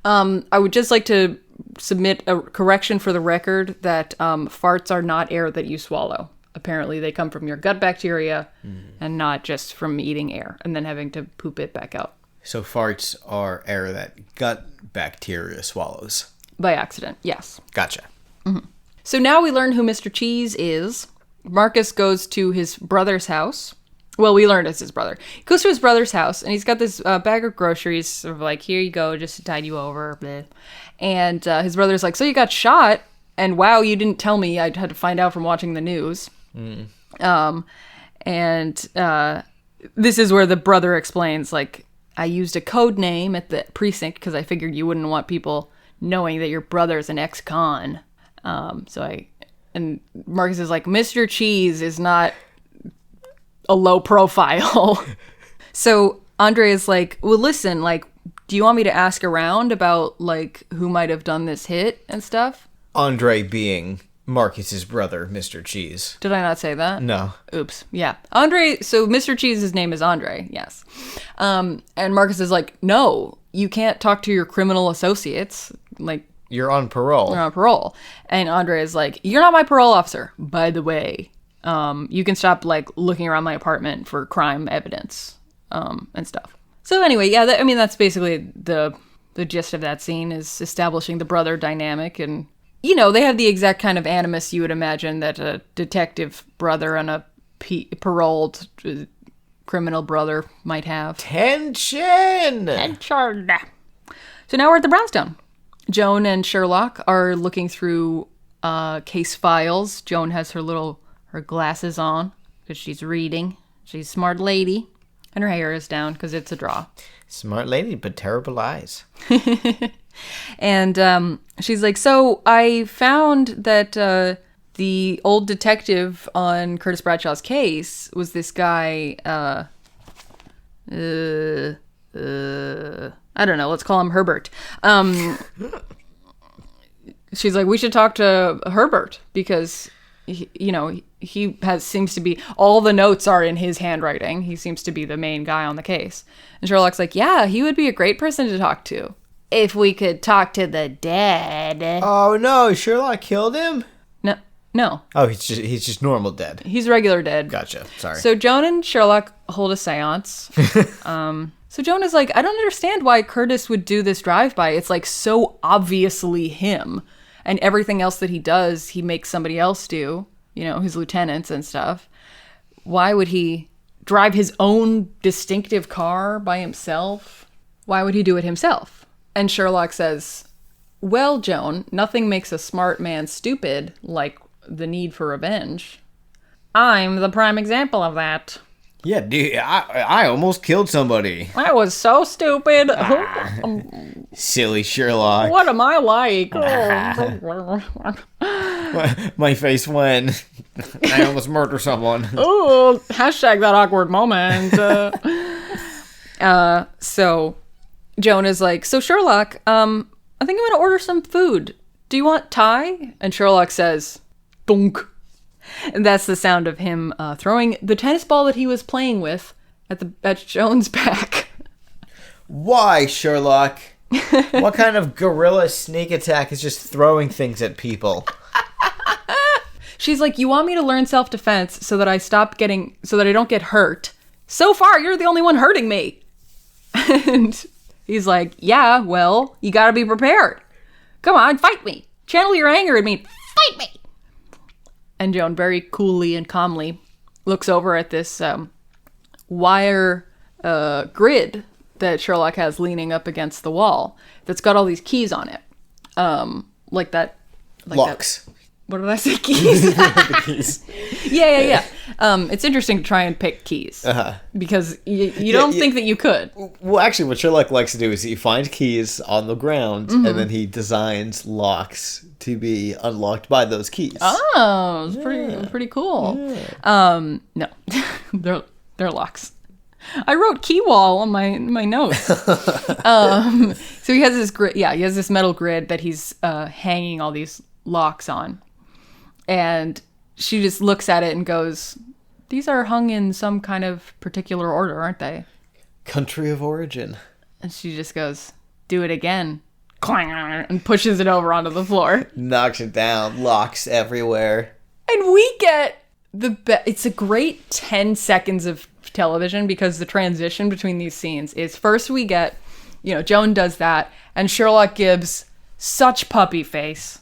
Speaker 2: I would just like to submit a correction for the record that farts are not air that you swallow. Apparently they come from your gut bacteria and not just from eating air and then having to poop it back out.
Speaker 3: So farts are air that gut bacteria swallows.
Speaker 2: By accident, yes.
Speaker 3: Gotcha.
Speaker 2: Mm-hmm. So now we learn who Mr. Cheese is. Marcus goes to his brother's house. Well, we learned it's his brother. He goes to his brother's house, and he's got this bag of groceries, sort of like, here you go, just to tide you over. Blah. And his brother's like, so you got shot? And wow, you didn't tell me. I had to find out from watching the news. This is where the brother explains, like, I used a code name at the precinct because I figured you wouldn't want people knowing that your brother's an ex-con. And Marcus is like, Mr. Cheese is not a low profile. So Andre is like, well, listen, like, do you want me to ask around about, like, who might have done this hit and stuff? Andre
Speaker 3: being Marcus's brother, Mr. Cheese.
Speaker 2: Did I not say that?
Speaker 3: No.
Speaker 2: Oops. Yeah. Andre, so Mr. Cheese's name is Andre, yes. And Marcus is like, no, you can't talk to your criminal associates. Like,
Speaker 3: you're on parole.
Speaker 2: You're on parole. And Andre is like, you're not my parole officer, by the way. You can stop, like, looking around my apartment for crime evidence, and stuff. So anyway, yeah, that's basically the gist of that scene, is establishing the brother dynamic and you know, they have the exact kind of animus you would imagine that a detective brother and a paroled criminal brother might have.
Speaker 3: Tension!
Speaker 2: So now we're at the brownstone. Joan and Sherlock are looking through case files. Joan has her glasses on because she's reading. She's a smart lady. And her hair is down because it's a draw.
Speaker 3: Smart lady, but terrible eyes.
Speaker 2: And she's like, so I found that the old detective on Curtis Bradshaw's case was this guy, I don't know, let's call him Herbert. She's like, we should talk to Herbert because, he seems to be, all the notes are in his handwriting. He seems to be the main guy on the case. And Sherlock's like, yeah, he would be a great person to talk to. If we could talk to the dead.
Speaker 3: Oh no, Sherlock killed him?
Speaker 2: No.
Speaker 3: Oh, he's just normal dead.
Speaker 2: He's regular dead.
Speaker 3: Gotcha. Sorry.
Speaker 2: So Joan and Sherlock hold a seance. So Joan is like, I don't understand why Curtis would do this drive-by. It's like so obviously him. And everything else that he does, he makes somebody else do. His lieutenants and stuff. Why would he drive his own distinctive car by himself? Why would he do it himself? And Sherlock says, well, Joan, nothing makes a smart man stupid like the need for revenge. I'm the prime example of that.
Speaker 3: Yeah, dude, I almost killed somebody.
Speaker 2: I was so stupid.
Speaker 3: Silly Sherlock.
Speaker 2: What am I like?
Speaker 3: My face went. I almost murdered someone.
Speaker 2: Oh, hashtag that awkward moment. So Joan is like, so Sherlock, I think I'm going to order some food. Do you want Thai? And Sherlock says, dunk. And that's the sound of him throwing the tennis ball that he was playing with at Joan's back.
Speaker 3: Why, Sherlock? What kind of guerrilla sneak attack is just throwing things at people?
Speaker 2: She's like, you want me to learn self-defense so that I don't get hurt. So far, you're the only one hurting me. And he's like, yeah, well, you gotta be prepared. Come on, fight me. Channel your anger at me. Fight me. And Joan very coolly and calmly looks over at this wire grid that Sherlock has leaning up against the wall that's got all these keys on it. Like that.
Speaker 3: Locks.
Speaker 2: What did I say? Keys?
Speaker 3: The keys.
Speaker 2: Yeah. It's interesting to try and pick keys. Because you don't think that you could.
Speaker 3: Well, actually, what Sherlock likes to do is he finds keys on the ground, and then he designs locks to be unlocked by those keys.
Speaker 2: Oh, it's pretty cool. Yeah. No, they're locks. I wrote key wall on my notes. So he has this grid. Yeah, he has this metal grid that he's hanging all these locks on. And she just looks at it and goes, these are hung in some kind of particular order, aren't they?
Speaker 3: Country of origin.
Speaker 2: And she just goes, do it again. Clang, and pushes it over onto the floor.
Speaker 3: Knocks it down. Locks everywhere.
Speaker 2: And we get it's a great 10 seconds of television because the transition between these scenes is first we get, Joan does that and Sherlock gives such puppy face.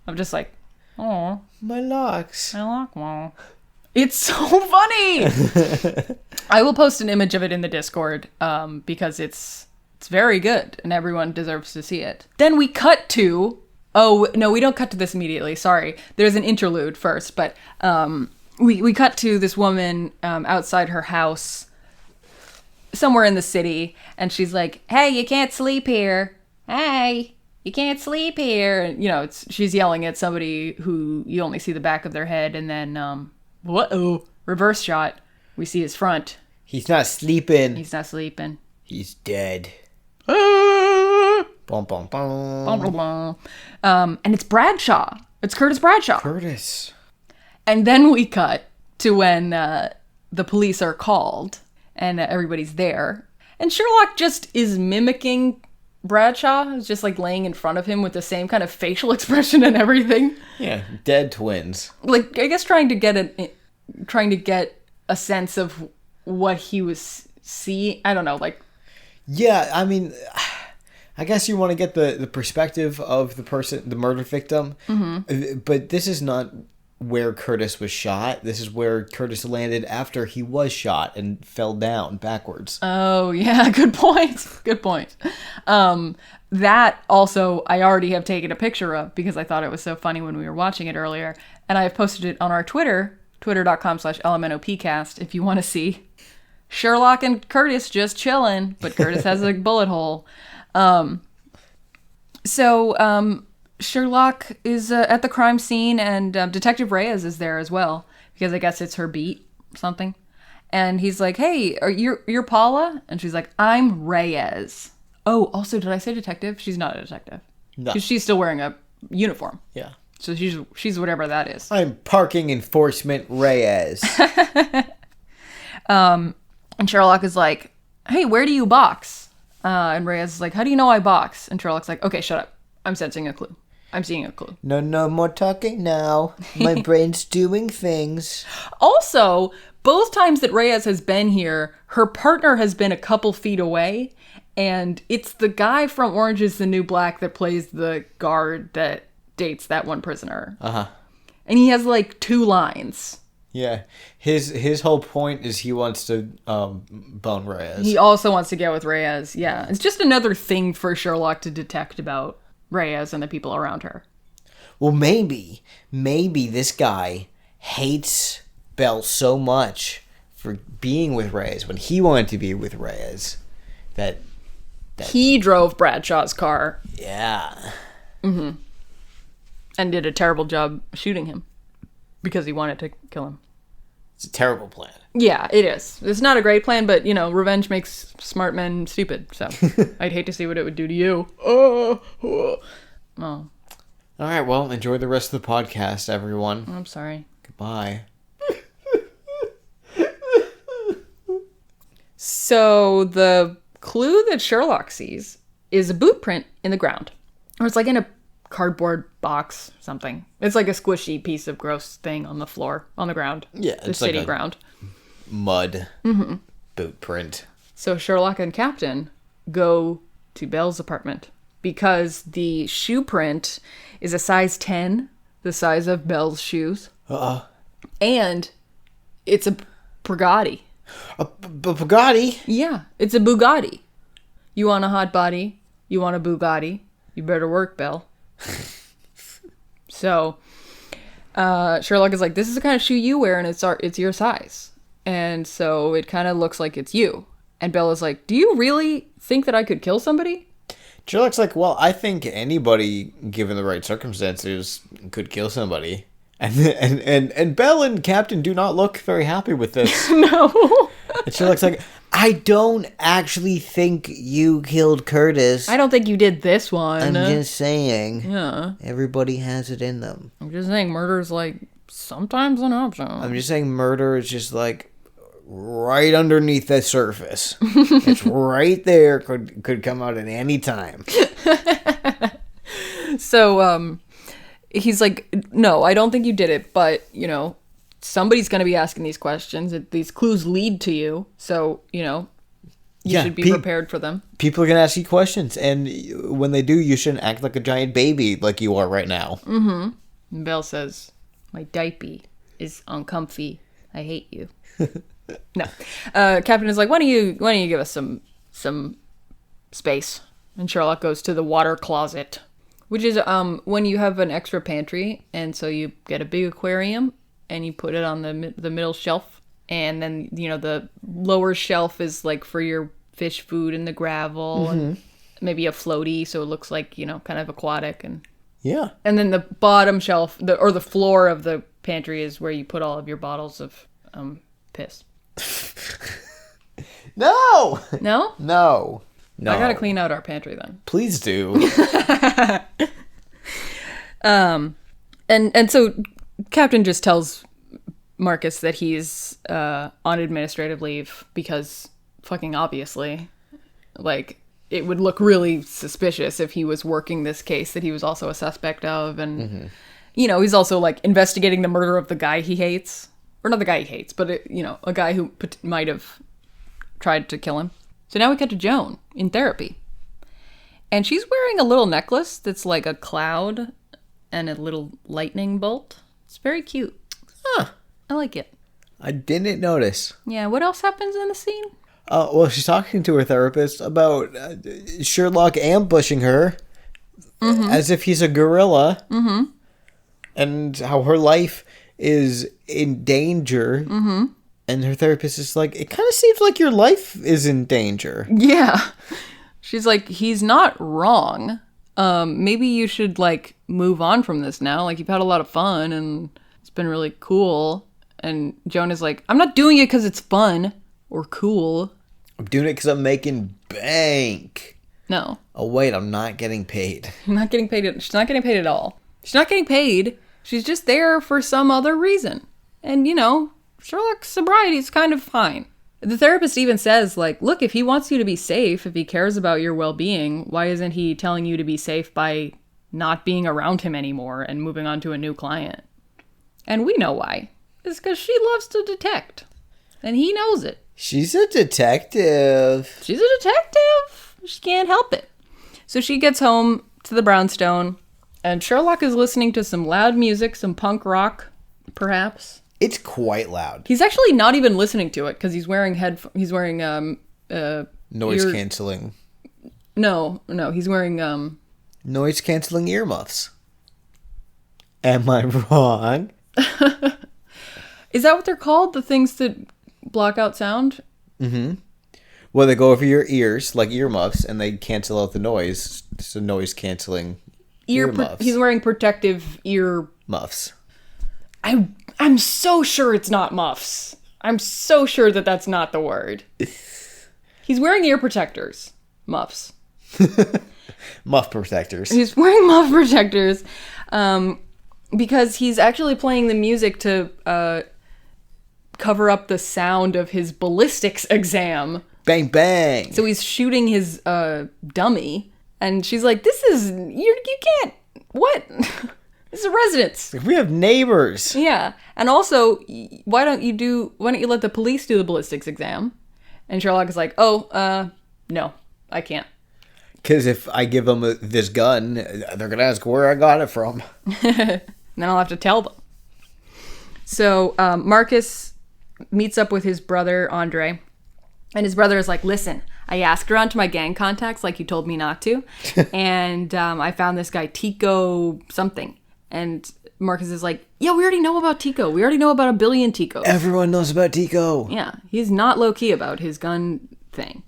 Speaker 2: I'm just like, oh,
Speaker 3: my locks.
Speaker 2: My lock wall. It's so funny. I will post an image of it in the Discord because it's very good and everyone deserves to see it. Then we cut to, oh, no, we don't cut to this immediately. Sorry. There's an interlude first, but we cut to this woman outside her house somewhere in the city and she's like, hey, you can't sleep here. Hey. You can't sleep here. And, she's yelling at somebody who you only see the back of their head. And then, reverse shot. We see his front.
Speaker 3: He's not sleeping.
Speaker 2: He's not sleeping.
Speaker 3: He's dead. Bum, bum, bum.
Speaker 2: Bum, bum, bum. And it's Bradshaw. It's Curtis Bradshaw.
Speaker 3: Curtis.
Speaker 2: And then we cut to when the police are called and everybody's there. And Sherlock just is mimicking Bradshaw, is just like laying in front of him with the same kind of facial expression and everything.
Speaker 3: Yeah, dead twins.
Speaker 2: Like, I guess trying to get a sense of what he was seeing. I don't know, like.
Speaker 3: Yeah, I mean, I guess you want to get the perspective of the murder victim. But this is not where Curtis was shot. This is where Curtis landed after he was shot and fell down backwards.
Speaker 2: Oh, yeah, good point. Good point. That also, I already have taken a picture of because I thought it was so funny when we were watching it earlier. And I have posted it on our Twitter, twitter.com/LMNOPcast, if you want to see Sherlock and Curtis just chilling, but Curtis has a bullet hole. Sherlock is at the crime scene, and Detective Reyes is there as well, because I guess it's her beat, something. And he's like, hey, you're Paula? And she's like, I'm Reyes. Oh, also, did I say detective? She's not a detective.
Speaker 3: No.
Speaker 2: 'Cause she's still wearing a uniform.
Speaker 3: Yeah.
Speaker 2: So she's whatever that is.
Speaker 3: I'm parking enforcement Reyes.
Speaker 2: And Sherlock is like, hey, where do you box? And Reyes is like, how do you know I box? And Sherlock's like, okay, shut up. I'm sensing a clue. I'm seeing a clue.
Speaker 3: No more talking now. My brain's doing things.
Speaker 2: Also, both times that Reyes has been here, her partner has been a couple feet away. And it's the guy from Orange is the New Black that plays the guard that dates that one prisoner.
Speaker 3: Uh-huh.
Speaker 2: And he has like 2 lines.
Speaker 3: Yeah. His whole point is he wants to bone Reyes.
Speaker 2: He also wants to get with Reyes. Yeah. It's just another thing for Sherlock to detect about Reyes and the people around her.
Speaker 3: Well, maybe this guy hates Belle so much for being with Reyes when he wanted to be with Reyes that
Speaker 2: he drove Bradshaw's car.
Speaker 3: Yeah.
Speaker 2: Mm-hmm. And did a terrible job shooting him because he wanted to kill him.
Speaker 3: It's a terrible plan.
Speaker 2: Yeah, it is. It's not a great plan, but, revenge makes smart men stupid, so I'd hate to see what it would do to you. Oh.
Speaker 3: All right, well, enjoy the rest of the podcast, everyone.
Speaker 2: I'm sorry.
Speaker 3: Goodbye.
Speaker 2: So the clue that Sherlock sees is a boot print in the ground. Or it's like in a cardboard box, something. It's like a squishy piece of gross thing on the floor, on the ground.
Speaker 3: Yeah,
Speaker 2: the
Speaker 3: it's
Speaker 2: city
Speaker 3: like a
Speaker 2: ground.
Speaker 3: Mud boot print.
Speaker 2: So Sherlock and Captain go to Belle's apartment because the shoe print is a size 10, the size of Belle's shoes. And it's a Bugatti.
Speaker 3: A Bugatti?
Speaker 2: Yeah, it's a Bugatti. You want a hot body? You want a Bugatti? You better work, Belle. So, Sherlock is like, this is the kind of shoe you wear, and it's your size. And so it kind of looks like it's you. And Belle is like, do you really think that I could kill somebody?
Speaker 3: Sherlock's like, well, I think anybody, given the right circumstances, could kill somebody. And Belle and Captain do not look very happy with this.
Speaker 2: No.
Speaker 3: And Sherlock's like, I don't actually think you killed Curtis.
Speaker 2: I don't think you did this one.
Speaker 3: I'm just saying.
Speaker 2: Yeah.
Speaker 3: Everybody has it in them.
Speaker 2: I'm just saying murder's like sometimes an option.
Speaker 3: I'm just saying murder is just like right underneath the surface. It's right there. Could come out at any time.
Speaker 2: So, he's like, no, I don't think you did it, but, somebody's going to be asking these questions. These clues lead to you, so, you should be prepared for them.
Speaker 3: People are going to ask you questions, and when they do, you shouldn't act like a giant baby like you are right now.
Speaker 2: Mm-hmm. And Belle says, my diaper is uncomfy. I hate you. No. Captain is like, why don't you give us some space? And Sherlock goes to the water closet, which is when you have an extra pantry, and so you get a big aquarium and you put it on the middle shelf, and then the lower shelf is like for your fish food and the gravel, and maybe a floaty, so it looks like kind of aquatic, and then the bottom shelf or the floor of the pantry is where you put all of your bottles of piss.
Speaker 3: No.
Speaker 2: No. I gotta clean out our pantry then.
Speaker 3: Please do.
Speaker 2: And so Captain just tells Marcus that he's on administrative leave because fucking obviously, like, it would look really suspicious if he was working this case that he was also a suspect of, and he's also like investigating the murder of the guy he hates, or not the guy he hates, but a guy who might have tried to kill him. So now we cut to Joan in therapy. And she's wearing a little necklace that's like a cloud and a little lightning bolt. It's very cute.
Speaker 3: Huh.
Speaker 2: I like it.
Speaker 3: I didn't notice.
Speaker 2: Yeah, what else happens in the scene?
Speaker 3: Well, she's talking to her therapist about Sherlock ambushing her as if he's a gorilla. Mm-hmm. And how her life is in danger. Mm-hmm. And her therapist is like, it kind of seems like your life is in danger.
Speaker 2: Yeah. She's like, he's not wrong. Maybe you should, like, move on from this now. Like, you've had a lot of fun and it's been really cool. And Joan is like, I'm not doing it because it's fun or cool.
Speaker 3: I'm doing it because I'm making bank.
Speaker 2: No.
Speaker 3: Oh, wait, I'm not getting paid.
Speaker 2: I'm not getting paid. She's not getting paid at all. She's not getting paid. She's just there for some other reason. And, you know, Sherlock's sobriety is kind of fine. The therapist even says, like, look, if he wants you to be safe, if he cares about your well-being, why isn't he telling you to be safe by not being around him anymore and moving on to a new client? And we know why. It's because she loves to detect. And he knows it.
Speaker 3: She's a detective.
Speaker 2: She's a detective. She can't help it. So she gets home to the brownstone, and Sherlock is listening to some loud music, some punk rock, perhaps.
Speaker 3: It's quite loud.
Speaker 2: He's actually not even listening to it because he's wearing
Speaker 3: Noise canceling.
Speaker 2: No, he's wearing
Speaker 3: Noise canceling earmuffs. Am I wrong?
Speaker 2: Is that what they're called? The things that block out sound?
Speaker 3: Mm-hmm. Well, they go over your ears like earmuffs, and they cancel out the noise. It's a noise canceling earmuffs.
Speaker 2: He's wearing protective ear
Speaker 3: muffs.
Speaker 2: I'm so sure it's not muffs. I'm so sure that that's not the word. He's wearing ear protectors. Muffs.
Speaker 3: Muff protectors.
Speaker 2: He's wearing muff protectors because he's actually playing the music to cover up the sound of his ballistics exam.
Speaker 3: Bang, bang.
Speaker 2: So he's shooting his dummy. And she's like, you can't, what? This is a residence.
Speaker 3: We have neighbors.
Speaker 2: Yeah. And also, why don't you let the police do the ballistics exam? And Sherlock is like, no, I can't.
Speaker 3: Because if I give them this gun, they're going to ask where I got it from.
Speaker 2: And then I'll have to tell them. So Marcus meets up with his brother, Andre. And his brother is like, listen, I asked around to my gang contacts like you told me not to. And I found this guy, Tico something. And Marcus is like, yeah, we already know about Tico. We already know about a billion Ticos.
Speaker 3: Everyone knows about Tico.
Speaker 2: Yeah, he's not low-key about his gun thing.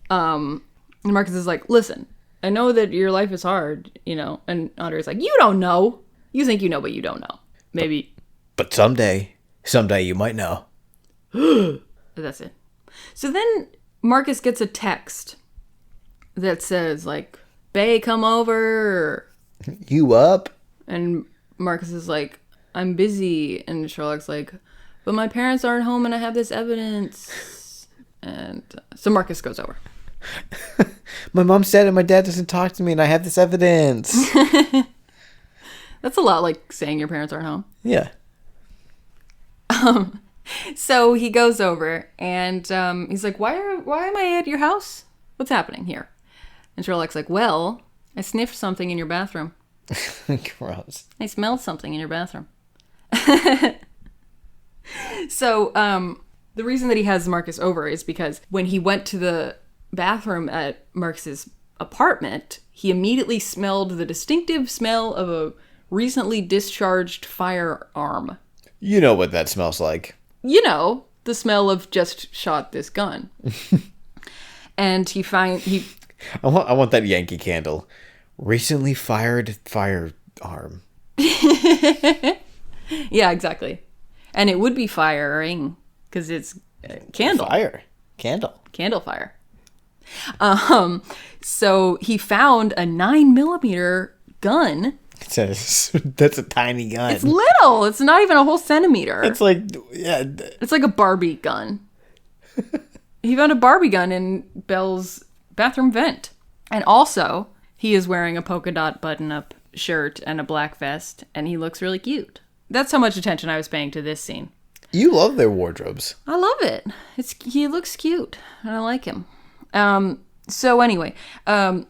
Speaker 2: And Marcus is like, listen, I know that your life is hard, you know. And Andre's like, you don't know. You think you know, but you don't know. Maybe.
Speaker 3: But someday you might know.
Speaker 2: That's it. So then Marcus gets a text that says, like, Bae, come over.
Speaker 3: You up?
Speaker 2: And Marcus is like, I'm busy. And Sherlock's like, but my parents aren't home and I have this evidence. And so Marcus goes over.
Speaker 3: My mom's dead and my dad doesn't talk to me and I have this evidence.
Speaker 2: That's a lot like saying your parents aren't home.
Speaker 3: Yeah.
Speaker 2: So he goes over and he's like, why am I at your house? What's happening here? And Sherlock's like, well, I sniffed something in your bathroom.
Speaker 3: Gross.
Speaker 2: I smelled something in your bathroom. So the reason that he has Marcus over is because when he went to the bathroom at Marcus's apartment, he immediately smelled the distinctive smell of a recently discharged firearm.
Speaker 3: You know what that smells like.
Speaker 2: You know, the smell of just shot this gun. And
Speaker 3: I want that Yankee Candle. Recently fired firearm.
Speaker 2: Yeah, exactly. And it would be firing because it's candle. Candle fire. So he found a 9mm gun.
Speaker 3: That's a tiny gun.
Speaker 2: It's little. It's not even a whole centimeter.
Speaker 3: It's like, yeah.
Speaker 2: It's like a Barbie gun. He found a Barbie gun in Belle's bathroom vent. And also, he is wearing a polka dot button-up shirt and a black vest, and he looks really cute. That's how much attention I was paying to this scene.
Speaker 3: You love their wardrobes.
Speaker 2: I love it. He looks cute, and I like him. So anyway, so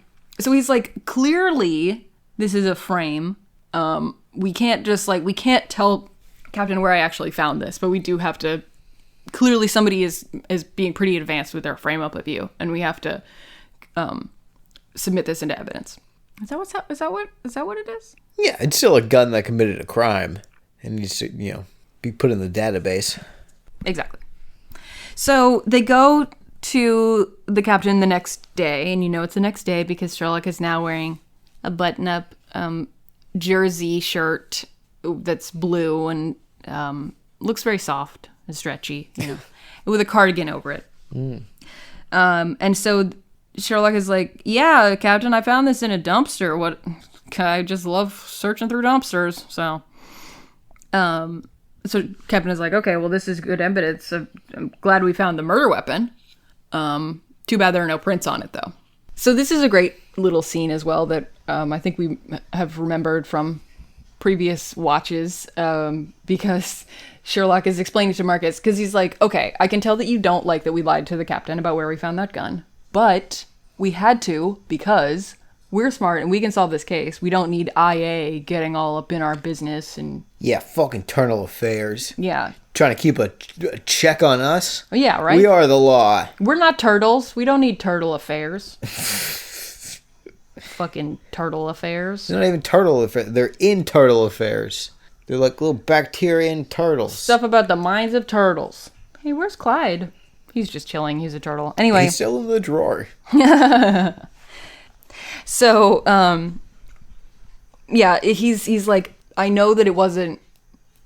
Speaker 2: he's like, clearly this is a frame. We can't tell Captain where I actually found this, but we do have to, clearly somebody is being pretty advanced with their frame up of you, and we have to submit this into evidence. Is that what it is?
Speaker 3: Yeah, it's still a gun that committed a crime and needs to, be put in the database.
Speaker 2: Exactly. So they go to the captain the next day, and it's the next day because Sherlock is now wearing a button-up jersey shirt that's blue and looks very soft and stretchy, with a cardigan over it. And so Sherlock is like, yeah, Captain, I found this in a dumpster. What? I just love searching through dumpsters. So Captain is like, okay, well, this is good evidence. I'm glad we found the murder weapon. Too bad there are no prints on it, though. So this is a great little scene as well that I think we have remembered from previous watches, because Sherlock is explaining to Marcus, because he's like, okay, I can tell that you don't like that we lied to the captain about where we found that gun, but we had to because we're smart and we can solve this case. We don't need IA getting all up in our business and...
Speaker 3: Yeah, fucking internal affairs.
Speaker 2: Yeah.
Speaker 3: Trying to keep a check on us.
Speaker 2: Yeah, right?
Speaker 3: We are the law.
Speaker 2: We're not turtles. We don't need turtle affairs. Fucking turtle affairs.
Speaker 3: They're not even turtle affairs. They're in turtle affairs. They're like little bacterian turtles.
Speaker 2: Stuff about the minds of turtles. Hey, where's Clyde? He's just chilling. He's a turtle. Anyway.
Speaker 3: He's still in the drawer.
Speaker 2: So, yeah, he's like, I know that it wasn't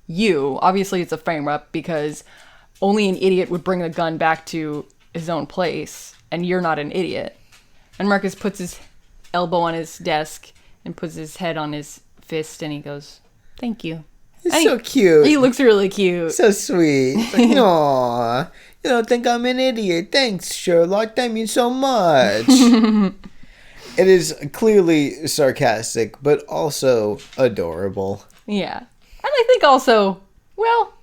Speaker 2: you. Obviously, it's a frame up because only an idiot would bring a gun back to his own place, and you're not an idiot. And Marcus puts his elbow on his desk and puts his head on his fist, and he goes, thank you.
Speaker 3: It's so cute.
Speaker 2: He looks really cute.
Speaker 3: So sweet. It's like, aw, you don't think I'm an idiot. Thanks, Sherlock. That means so much. It is clearly sarcastic, but also adorable.
Speaker 2: Yeah. And I think also, well,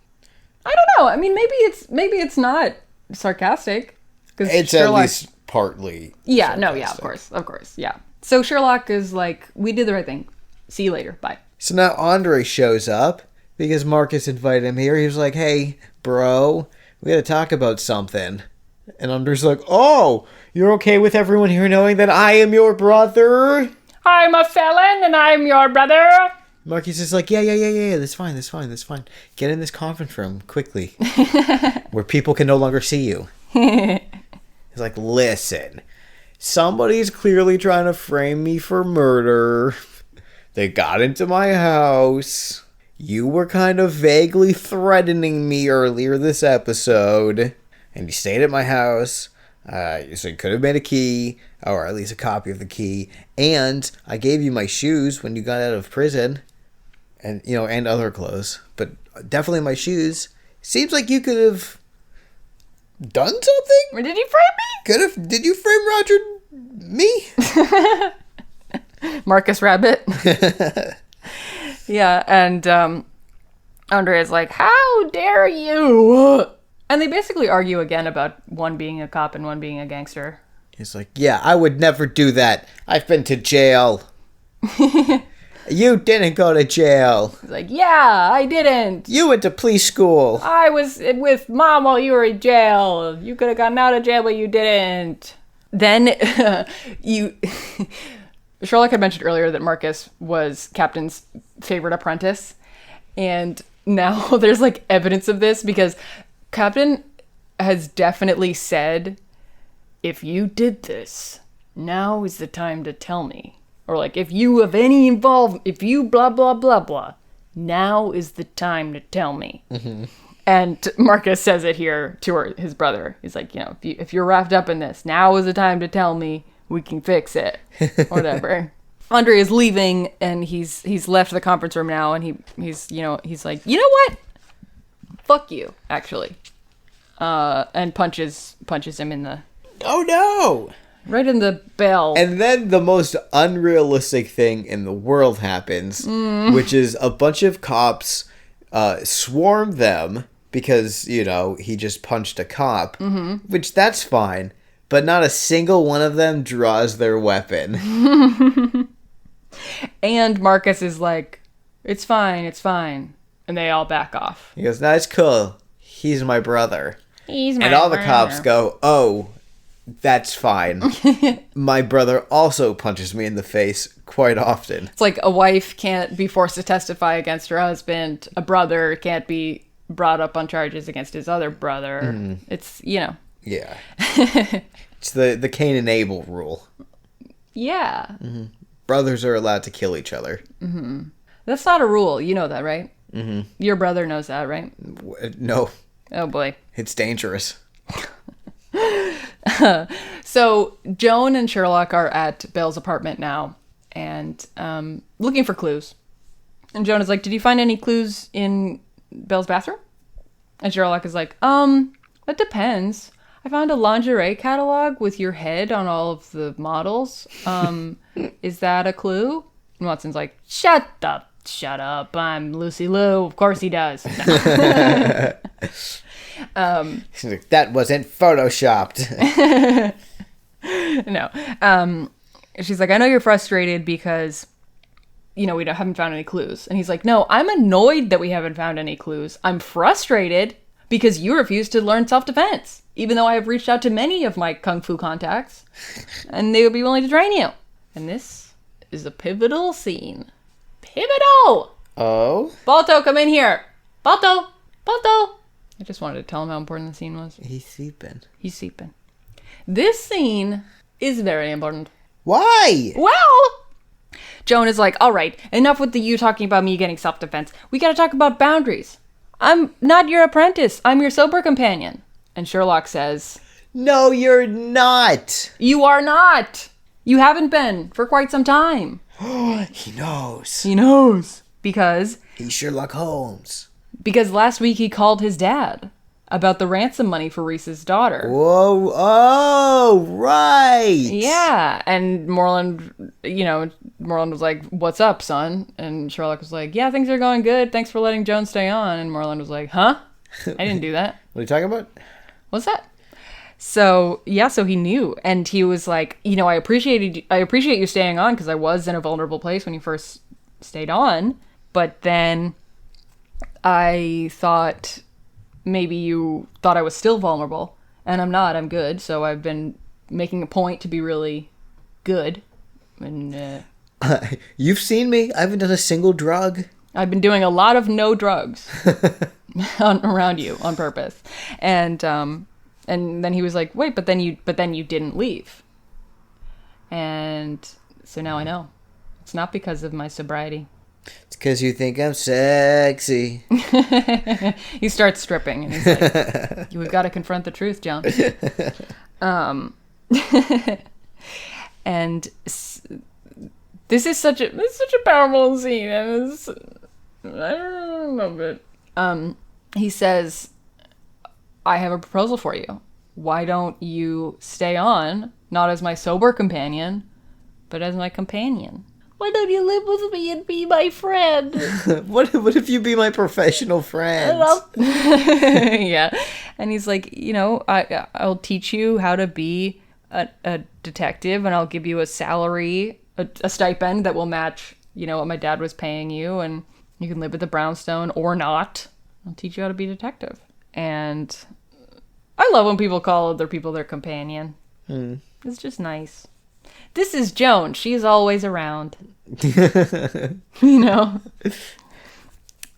Speaker 2: I don't know. I mean, maybe it's not sarcastic.
Speaker 3: It's Sherlock, at least partly
Speaker 2: Yeah,
Speaker 3: sarcastic.
Speaker 2: no, yeah, of course, yeah. So Sherlock is like, we did the right thing. See you later. Bye.
Speaker 3: So now Andre shows up because Marcus invited him here. He was like, hey, bro, we gotta talk about something. And Andre's like, oh, you're okay with everyone here knowing that I am your brother?
Speaker 2: I'm a felon and I'm your brother.
Speaker 3: Marcus is like, yeah, that's fine. Get in this conference room, quickly. Where people can no longer see you. He's like, listen, somebody's clearly trying to frame me for murder. They got into my house. You were kind of vaguely threatening me earlier this episode. And you stayed at my house, so you could have made a key, or at least a copy of the key. And I gave you my shoes when you got out of prison, and and other clothes, but definitely my shoes. Seems like you could have done something.
Speaker 2: Or did you frame me?
Speaker 3: Did you frame Roger? Me?
Speaker 2: Marcus Rabbit. Yeah, and Andrea's like, how dare you? And they basically argue again about one being a cop and one being a gangster.
Speaker 3: He's like, yeah, I would never do that. I've been to jail. You didn't go to jail.
Speaker 2: He's like, yeah, I didn't.
Speaker 3: You went to police school.
Speaker 2: I was with Mom while you were in jail. You could have gotten out of jail, but you didn't. Then Sherlock had mentioned earlier that Marcus was Captain's favorite apprentice. And now there's like evidence of this because Captain has definitely said, if you did this, now is the time to tell me. Or like, if you have any involvement, if you blah, blah, blah, blah, now is the time to tell me. Mm-hmm. And Marcus says it here to his brother. He's like, if you're wrapped up in this, now is the time to tell me. We can fix it. Whatever. Andre is leaving, and he's left the conference room now, and he's like, you know what? Fuck you, actually. And punches him in the...
Speaker 3: Oh, no!
Speaker 2: Right in the bell.
Speaker 3: And then the most unrealistic thing in the world happens, which is a bunch of cops swarm them because, he just punched a cop, which that's fine. but not a single one of them draws their weapon.
Speaker 2: And Marcus is like, it's fine. And they all back off.
Speaker 3: He goes, no, it's cool. He's my brother.
Speaker 2: He's my
Speaker 3: And all the
Speaker 2: brother.
Speaker 3: cops go, oh, that's fine. My brother also punches me in the face quite often.
Speaker 2: It's like a wife can't be forced to testify against her husband. A brother can't be brought up on charges against his other brother. It's,
Speaker 3: Yeah. It's the Cain and Abel rule.
Speaker 2: Yeah.
Speaker 3: Brothers are allowed to kill each other.
Speaker 2: That's not a rule. You know that, right? Your brother knows that, right?
Speaker 3: No,
Speaker 2: Oh, boy.
Speaker 3: it's dangerous.
Speaker 2: So Joan and Sherlock are at Belle's apartment now and looking for clues. And Joan is like, did you find any clues in Belle's bathroom? And Sherlock is like, it depends. I found a lingerie catalog with your head on all of the models. Is that a clue? And Watson's like, shut up. I'm Lucy Liu. Of course he does.
Speaker 3: She's like, that wasn't photoshopped.
Speaker 2: No. She's like, I know you're frustrated because, we haven't found any clues. And he's like, no, I'm annoyed that we haven't found any clues. I'm frustrated because you refuse to learn self-defense, even though I have reached out to many of my kung fu contacts, and they would be willing to train you. And this is a pivotal scene. Pivotal!
Speaker 3: Oh?
Speaker 2: Balto, come in here. Balto! I just wanted to tell him how important the scene was.
Speaker 3: He's sleeping.
Speaker 2: He's sleeping. This scene is very important.
Speaker 3: Why?
Speaker 2: Well, Joan is like, all right, enough with you talking about me getting self-defense. We gotta talk about boundaries. I'm not your apprentice. I'm your sober companion. And Sherlock says,
Speaker 3: No, you're not.
Speaker 2: you are not. You haven't been for quite some time.
Speaker 3: He knows.
Speaker 2: He knows. Because
Speaker 3: He's Sherlock Holmes.
Speaker 2: last week he called his dad about the ransom money for Reese's daughter.
Speaker 3: Whoa, oh, right.
Speaker 2: Yeah, and Moreland was like, what's up, son? And Sherlock was like, yeah, things are going good. Thanks for letting Joan stay on. And Moreland was like, huh? I didn't do that.
Speaker 3: What are you talking about?
Speaker 2: What's that? So he knew. And he was like, I appreciate you staying on because I was in a vulnerable place when you first stayed on. But then I thought maybe you thought I was still vulnerable. And I'm not. I'm good. So I've been making a point to be really good. And
Speaker 3: You've seen me. I haven't done a single drug.
Speaker 2: I've been doing a lot of no drugs around you on purpose. And then he was like, wait, but then you didn't leave. And so now I know. It's not because of my sobriety.
Speaker 3: It's because you think I'm sexy.
Speaker 2: He starts stripping and he's like, we've got to confront the truth, John. And this is such a powerful scene, and I don't know, but he says, I have a proposal for you. Why don't you stay on, not as my sober companion, but as my companion? Why don't you live with me and be my friend?
Speaker 3: What if you be my professional friend?
Speaker 2: Yeah. And he's like, I'll teach you how to be a detective, and I'll give you a salary, a stipend that will match, what my dad was paying you, and you can live at the brownstone or not. I'll teach you how to be a detective. And I love when people call other people their companion. It's just nice. This is Joan. She's always around.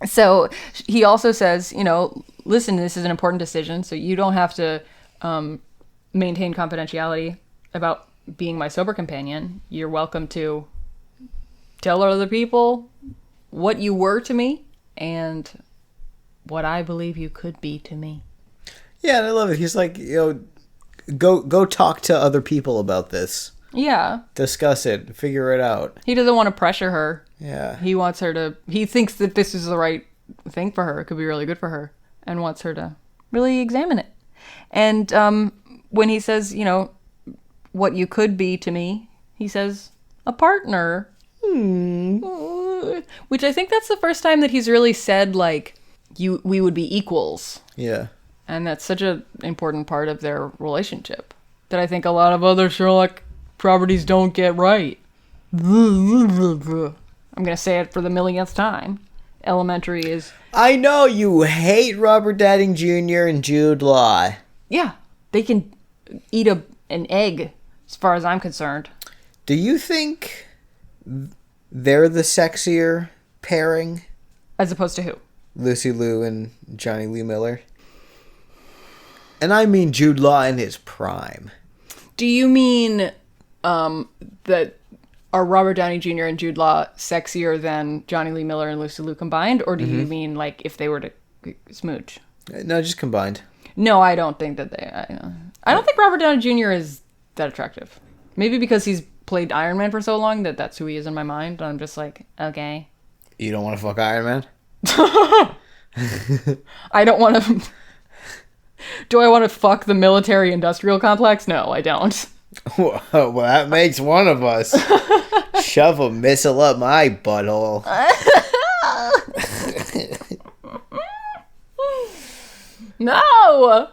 Speaker 2: So he also says, listen, this is an important decision, so you don't have to maintain confidentiality about being my sober companion. You're welcome to tell other people what you were to me and what I believe you could be to me.
Speaker 3: Yeah, and I love it. He's like, go talk to other people about this.
Speaker 2: Yeah.
Speaker 3: Discuss it. Figure it out.
Speaker 2: He doesn't want to pressure her.
Speaker 3: Yeah.
Speaker 2: He wants her to... He thinks that this is the right thing for her. It could be really good for her. And wants her to really examine it. And when he says, what you could be to me, he says, a partner. Which I think that's the first time that he's really said, like, we would be equals.
Speaker 3: Yeah.
Speaker 2: And that's such an important part of their relationship. that I think a lot of other Sherlock properties don't get right. I'm going to say it for the millionth time. Elementary is...
Speaker 3: I know you hate Robert Downey Jr. and Jude Law.
Speaker 2: Yeah, they can eat an egg, as far as I'm concerned.
Speaker 3: Do you think they're the sexier pairing?
Speaker 2: As opposed to who?
Speaker 3: Lucy Liu and Johnny Lee Miller. And I mean Jude Law in his prime.
Speaker 2: Do you mean that are Robert Downey Jr. and Jude Law sexier than Johnny Lee Miller and Lucy Liu combined? Or do you mean like if they were to smooch?
Speaker 3: No, just combined.
Speaker 2: No, I don't think that they... I don't think Robert Downey Jr. is that attractive. Maybe because he's played Iron Man for so long that's who he is in my mind. I'm just like, okay.
Speaker 3: You don't want to fuck Iron Man?
Speaker 2: I don't want to... Do I want to fuck the military-industrial complex? No, I don't.
Speaker 3: Well, that makes one of us. Shove a missile up my butthole.
Speaker 2: No!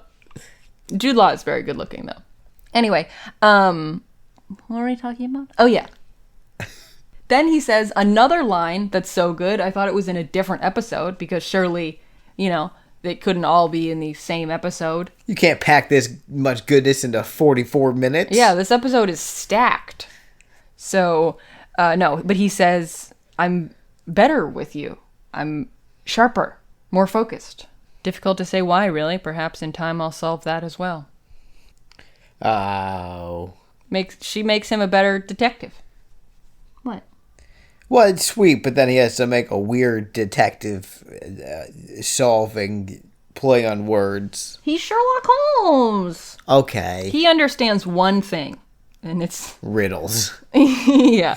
Speaker 2: Jude Law is very good looking, though. Anyway, what were we talking about? Oh, yeah. Then he says another line that's so good, I thought it was in a different episode, because surely, they couldn't all be in the same episode.
Speaker 3: You can't pack this much goodness into 44 minutes.
Speaker 2: Yeah, this episode is stacked. So, no, but he says, I'm better with you. I'm sharper, more focused. Difficult to say why, really. Perhaps in time I'll solve that as well.
Speaker 3: Oh.
Speaker 2: She makes him a better detective. What?
Speaker 3: Well, it's sweet, but then he has to make a weird detective solving play on words.
Speaker 2: He's Sherlock Holmes.
Speaker 3: Okay.
Speaker 2: He understands one thing, and it's...
Speaker 3: riddles.
Speaker 2: Yeah.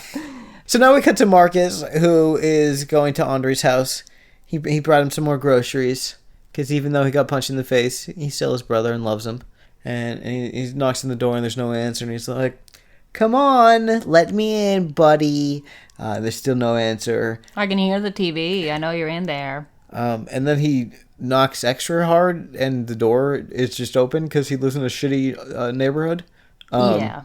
Speaker 3: So now we cut to Marcus, who is going to Andre's house. He brought him some more groceries, because even though he got punched in the face, he's still his brother and loves him. And he knocks on the door, and there's no answer, and he's like, come on, let me in, buddy. There's still no answer.
Speaker 2: I can hear the TV. I know you're in there.
Speaker 3: And then he knocks extra hard, and the door is just open because he lives in a shitty neighborhood.
Speaker 2: Yeah.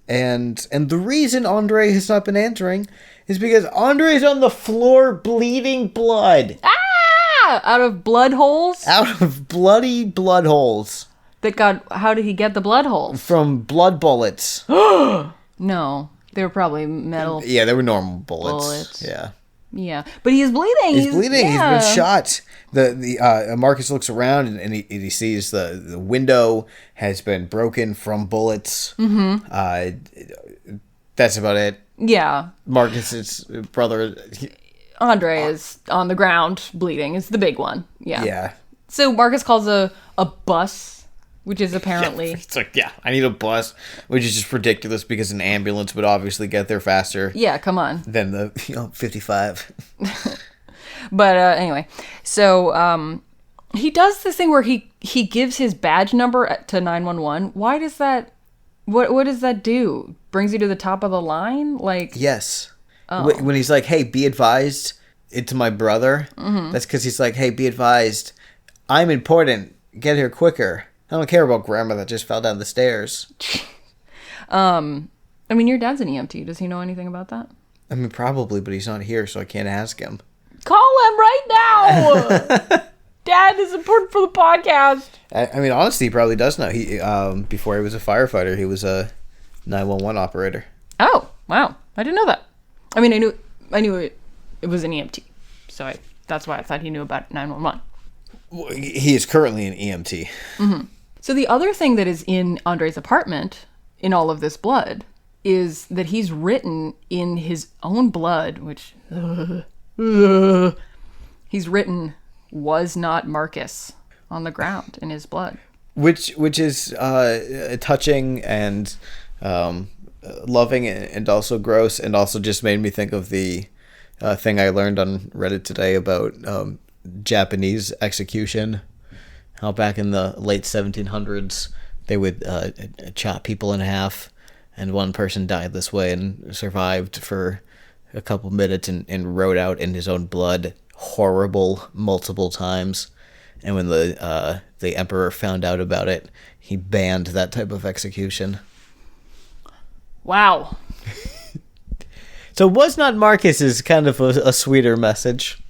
Speaker 3: And the reason Andre has not been answering is because Andre's on the floor bleeding blood.
Speaker 2: Ah! Out of blood holes?
Speaker 3: Out of bloody blood holes.
Speaker 2: How did he get the blood holes?
Speaker 3: From blood bullets.
Speaker 2: No, they were probably metal.
Speaker 3: Yeah, they were normal bullets. Yeah.
Speaker 2: Yeah, but he's bleeding.
Speaker 3: He's bleeding.
Speaker 2: Yeah.
Speaker 3: He's been shot. The Marcus looks around and he sees the window has been broken from bullets. Mm-hmm. That's about it.
Speaker 2: Yeah.
Speaker 3: Marcus's brother.
Speaker 2: Andre is on the ground bleeding. Is the big one. Yeah.
Speaker 3: Yeah.
Speaker 2: So Marcus calls a bus, which is apparently...
Speaker 3: It's like, yeah, I need a bus, which is just ridiculous because an ambulance would obviously get there faster.
Speaker 2: Yeah, come on.
Speaker 3: Than the 55.
Speaker 2: But anyway, so he does this thing where he gives his badge number to 911. Why does that... What does that do? Brings you to the top of the line? Like...
Speaker 3: Yes.
Speaker 2: Oh.
Speaker 3: When he's like, hey, be advised, it's my brother. Mm-hmm. That's because he's like, hey, be advised, I'm important. Get here quicker. I don't care about grandma that just fell down the stairs.
Speaker 2: I mean, your dad's an EMT. Does he know anything about that?
Speaker 3: I mean, probably, but he's not here, so I can't ask him.
Speaker 2: Call him right now! Dad is important for the podcast.
Speaker 3: I mean, honestly, he probably does know. He before he was a firefighter, he was a 911 operator.
Speaker 2: Oh, wow. I didn't know that. I mean, I knew it was an EMT. So that's why I thought he knew about 911.
Speaker 3: Well, he is currently an EMT.
Speaker 2: Mm-hmm. So the other thing that is in Andre's apartment, in all of this blood, is that he's written in his own blood, which... he's written, was not Marcus, on the ground in his blood.
Speaker 3: Which is touching and loving and also gross, and also just made me think of the thing I learned on Reddit today about Japanese execution. How back in the late 1700s they would chop people in half, and one person died this way and survived for a couple minutes and wrote out in his own blood horrible multiple times. And when the emperor found out about it, he banned that type of execution.
Speaker 2: Wow.
Speaker 3: So was not Marcus's kind of a sweeter message?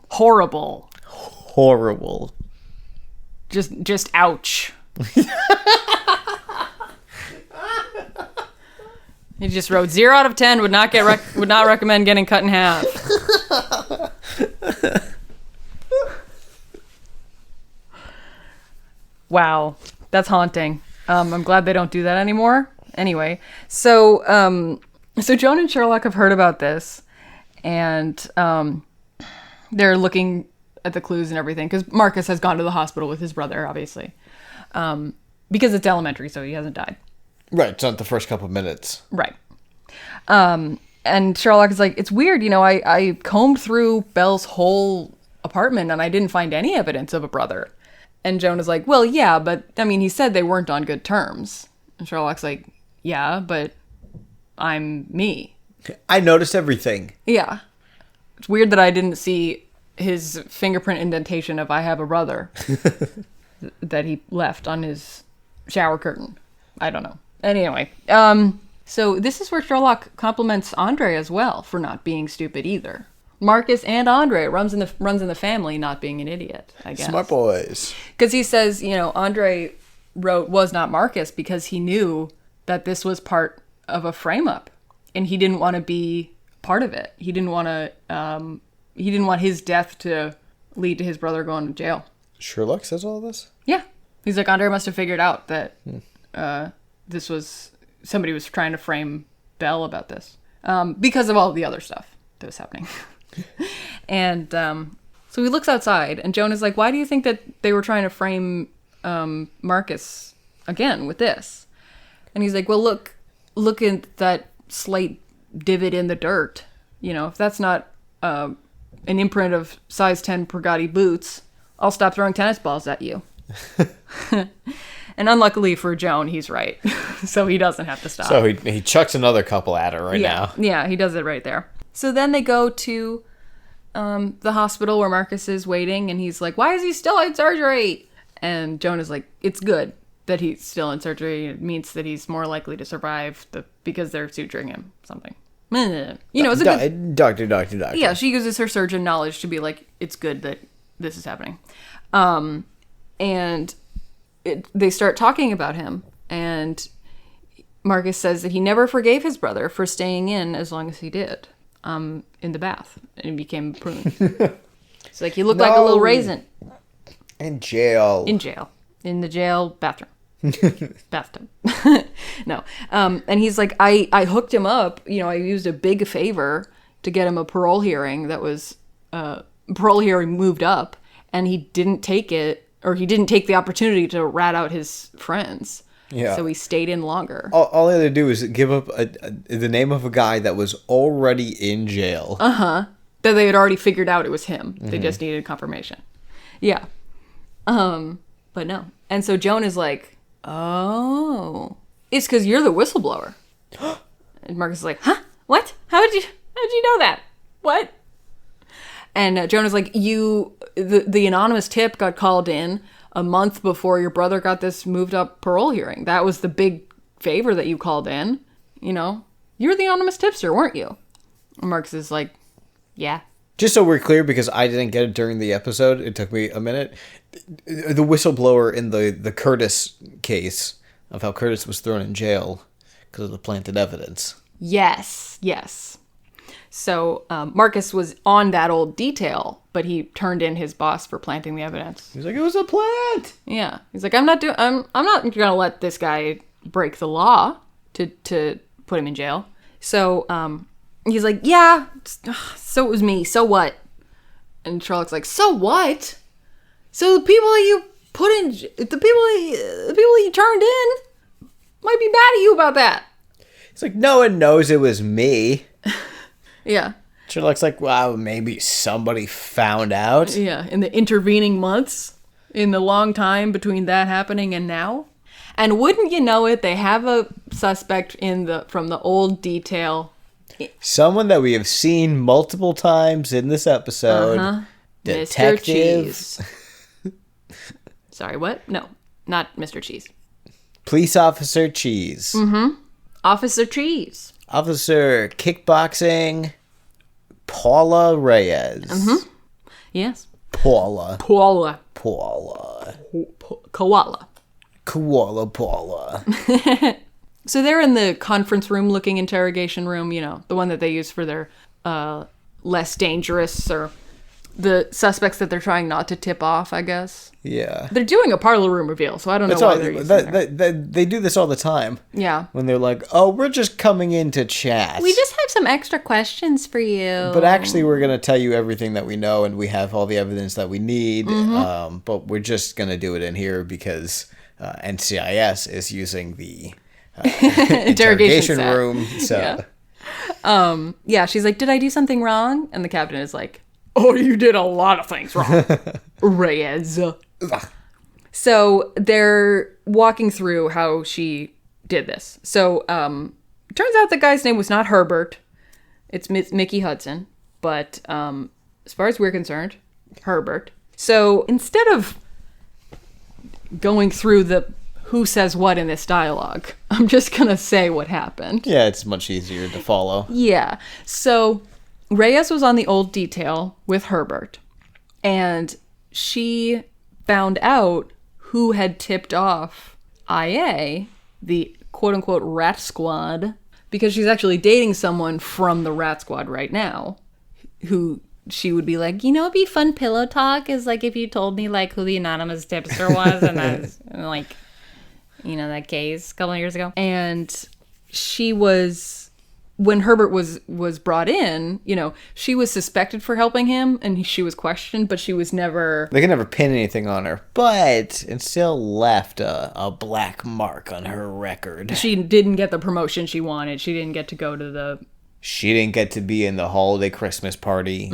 Speaker 2: Horrible.
Speaker 3: Horrible.
Speaker 2: Just ouch. He just wrote 0 out of 10 would not recommend getting cut in half. Wow, that's haunting. I'm glad they don't do that anymore. Anyway, so Joan and Sherlock have heard about this, and they're looking at the clues and everything because Marcus has gone to the hospital with his brother, obviously, because it's elementary, so he hasn't died.
Speaker 3: Right, it's not the first couple minutes.
Speaker 2: Right. And Sherlock is like, it's weird, I combed through Belle's whole apartment and I didn't find any evidence of a brother. And Joan is like, well, yeah, but I mean, he said they weren't on good terms. And Sherlock's like, yeah, but I'm me.
Speaker 3: I noticed everything.
Speaker 2: Yeah. It's weird that I didn't see his fingerprint indentation of I have a brother that he left on his shower curtain. I don't know. Anyway, so this is where Sherlock compliments Andre as well for not being stupid either. Marcus and Andre runs in the family not being an idiot, I guess.
Speaker 3: Smart boys.
Speaker 2: Because he says, Andre wrote was not Marcus because he knew that this was part of a frame-up, and he didn't want to be part of it. He didn't want to. He didn't want his death to lead to his brother going to jail.
Speaker 3: Sherlock says all this?
Speaker 2: Yeah, he's like, Andre must have figured out that this was somebody was trying to frame Belle about this because of all the other stuff that was happening. And so he looks outside, and Joan is like, why do you think that they were trying to frame Marcus again with this? And he's like, well, look at that slight divot in the dirt. If that's not an imprint of size 10 Pregati boots, I'll stop throwing tennis balls at you. And unluckily for Joan, he's right. So he doesn't have to stop.
Speaker 3: So he chucks another couple at her now.
Speaker 2: Yeah, he does it right there. So then they go to the hospital where Marcus is waiting, and he's like, why is he still in surgery? And Joan is like, it's good that he's still in surgery. It means that he's more likely to survive because they're suturing him something. It's a good...
Speaker 3: Doctor.
Speaker 2: Yeah, she uses her surgeon knowledge to be like, it's good that this is happening. And they start talking about him, and Marcus says that he never forgave his brother for staying in as long as he did. In the bath, and he became pruned. It's like, you look like a little raisin.
Speaker 3: In jail.
Speaker 2: In the jail bathroom. Bathtub. No. And he's like, I hooked him up. I used a big favor to get him a parole hearing that was, parole hearing moved up, and he didn't take it, or he didn't take the opportunity to rat out his friends. Yeah. So he stayed in longer.
Speaker 3: All they had to do was give up the name of a guy that was already in jail.
Speaker 2: That they had already figured out it was him. Mm-hmm. They just needed confirmation. Yeah. But no. And so Joan is like, oh, it's because you're the whistleblower. And Marcus is like, huh? What? How'd you know that? What? And Joan is like, the anonymous tip got called in a month before your brother got this moved up parole hearing. That was the big favor that you called in. You're the anonymous tipster, weren't you? And Marcus is like, yeah.
Speaker 3: Just so we're clear, because I didn't get it during the episode, it took me a minute. The whistleblower in the Curtis case of how Curtis was thrown in jail because of the planted evidence.
Speaker 2: Yes. So Marcus was on that old detail, but he turned in his boss for planting the evidence.
Speaker 3: He's like, it was a plant.
Speaker 2: Yeah. He's like, I'm not gonna let this guy break the law to put him in jail. So he's like, yeah, so it was me. So what? And Sherlock's like, so what? So the people that you put in, the people that you turned in might be mad at you about that.
Speaker 3: It's like, no one knows it was me.
Speaker 2: Yeah.
Speaker 3: Sherlock's like, wow, maybe somebody found out.
Speaker 2: Yeah, in the intervening months, in the long time between that happening and now. And wouldn't you know it, they have a suspect from the old detail.
Speaker 3: Someone that we have seen multiple times in this episode. Detective.
Speaker 2: Mr. Cheese. Sorry, what? No, not Mr. Cheese.
Speaker 3: Police Officer Cheese.
Speaker 2: Officer Cheese.
Speaker 3: Officer Kickboxing Paula Reyes.
Speaker 2: Yes.
Speaker 3: Paula.
Speaker 2: Koala.
Speaker 3: Koala Paula.
Speaker 2: So they're in the conference room looking interrogation room, you know, the one that they use for their less dangerous or the suspects that they're trying not to tip off, I guess.
Speaker 3: Yeah.
Speaker 2: They're doing a parlor room reveal, so I don't know why they're using there.
Speaker 3: They do this all the time.
Speaker 2: Yeah.
Speaker 3: When they're like, oh, we're just coming in to chat.
Speaker 2: We just have some extra questions for you.
Speaker 3: But actually, we're going to tell you everything that we know, and we have all the evidence that we need. But we're just going to do it in here because NCIS is using the interrogation
Speaker 2: set.
Speaker 3: room. So.
Speaker 2: Yeah, she's like, did I do something wrong? And the captain is like, oh, you did a lot of things wrong, Reyes. So they're walking through how she did this. So turns out the guy's name was not Herbert. It's Mickey Hudson. But as far as we're concerned, Herbert. So instead of going through the who says what in this dialogue, I'm just going to say what happened.
Speaker 3: Yeah, it's much easier to follow.
Speaker 2: Yeah. So Reyes was on the old detail with Herbert, and she found out who had tipped off IA, the quote-unquote rat squad, because she's actually dating someone from the rat squad right now, who she would be like, you know, it'd be fun pillow talk is like if you told me like who the anonymous tipster was, and I was like, you know, that case a couple of years ago. And she was... When Herbert was brought in, you know, she was suspected for helping him, and she was questioned, but she was never...
Speaker 3: They could never pin anything on her, but it still left a black mark on her record.
Speaker 2: She didn't get the promotion she wanted. She didn't get to go to the...
Speaker 3: She didn't get to be in the holiday Christmas party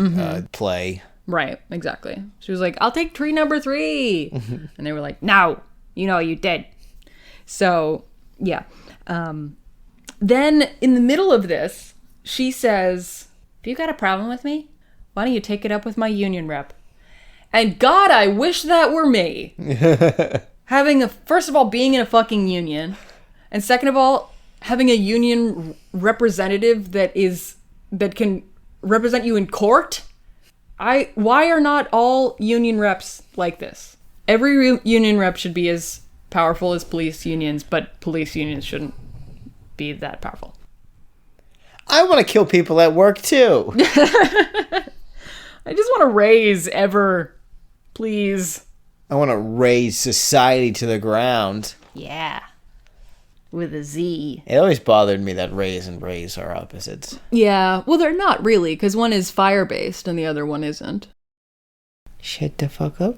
Speaker 3: play.
Speaker 2: Right, exactly. She was like, I'll take tree number 3. And they were like, no, you know you did. So, yeah. Then, in the middle of this, she says, have you got a problem with me? Why don't you take it up with my union rep? And God, I wish that were me. First of all, being in a fucking union. And second of all, having a union representative that can represent you in court. Why are not all union reps like this? Every union rep should be as powerful as police unions, but police unions shouldn't be that powerful.
Speaker 3: I want to kill people at work too.
Speaker 2: I just want to raise please.
Speaker 3: I want to raise society to the ground.
Speaker 2: Yeah. With a Z.
Speaker 3: It always bothered me that raise and raise are opposites.
Speaker 2: Yeah, well they're not really, because one is fire-based and the other one isn't.
Speaker 3: Shut the fuck up.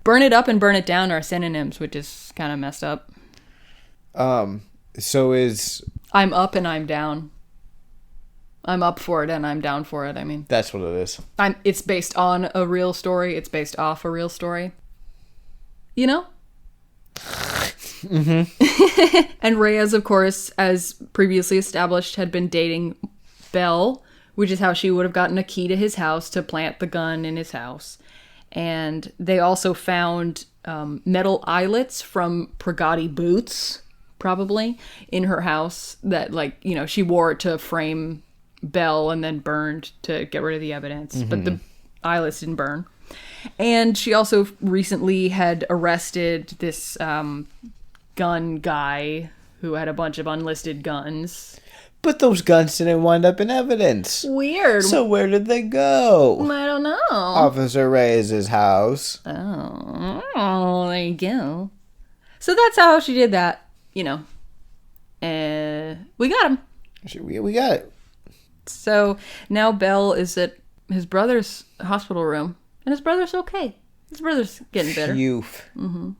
Speaker 2: Burn it up and burn it down are synonyms, which is kind of messed up.
Speaker 3: So is...
Speaker 2: I'm up and I'm down. I'm up for it and I'm down for it, I mean.
Speaker 3: That's what it is.
Speaker 2: It's based on a real story. It's based off a real story. You know? Mm-hmm. And Reyes, of course, as previously established, had been dating Belle, which is how she would have gotten a key to his house to plant the gun in his house. And they also found metal eyelets from Pragati boots, probably, in her house that, like, you know, she wore it to frame Belle and then burned to get rid of the evidence. Mm-hmm. But the eyelets didn't burn. And she also recently had arrested this gun guy who had a bunch of unlisted guns.
Speaker 3: But those guns didn't wind up in evidence.
Speaker 2: Weird.
Speaker 3: So where did they go?
Speaker 2: I don't know.
Speaker 3: Officer Reyes' house.
Speaker 2: Oh, there you go. So that's how she did that. You know, we got him.
Speaker 3: We got it.
Speaker 2: So now Belle is at his brother's hospital room, and his brother's okay. His brother's getting better.
Speaker 3: Phew.
Speaker 2: Mm-hmm.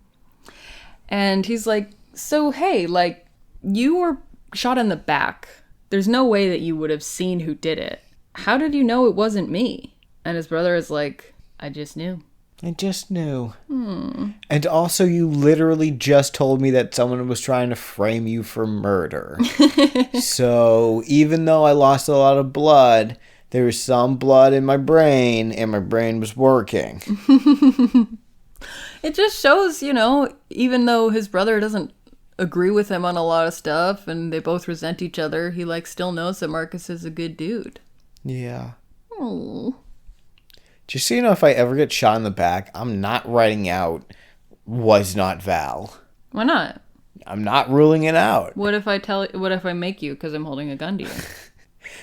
Speaker 2: And he's like, so hey, like, you were shot in the back. There's no way that you would have seen who did it. How did you know it wasn't me? And his brother is like, I just knew.
Speaker 3: I just knew. And also, you literally just told me that someone was trying to frame you for murder. So, even though I lost a lot of blood, There was some blood in my brain, and my brain was working.
Speaker 2: It just shows, even though his brother doesn't agree with him on a lot of stuff and they both resent each other, he still knows that Marcus is a good dude.
Speaker 3: Yeah.
Speaker 2: Oh.
Speaker 3: Just so you know, if I ever get shot in the back, I'm not writing out was not Val.
Speaker 2: Why not?
Speaker 3: I'm not ruling it out.
Speaker 2: What if I make you because I'm holding a gun to you?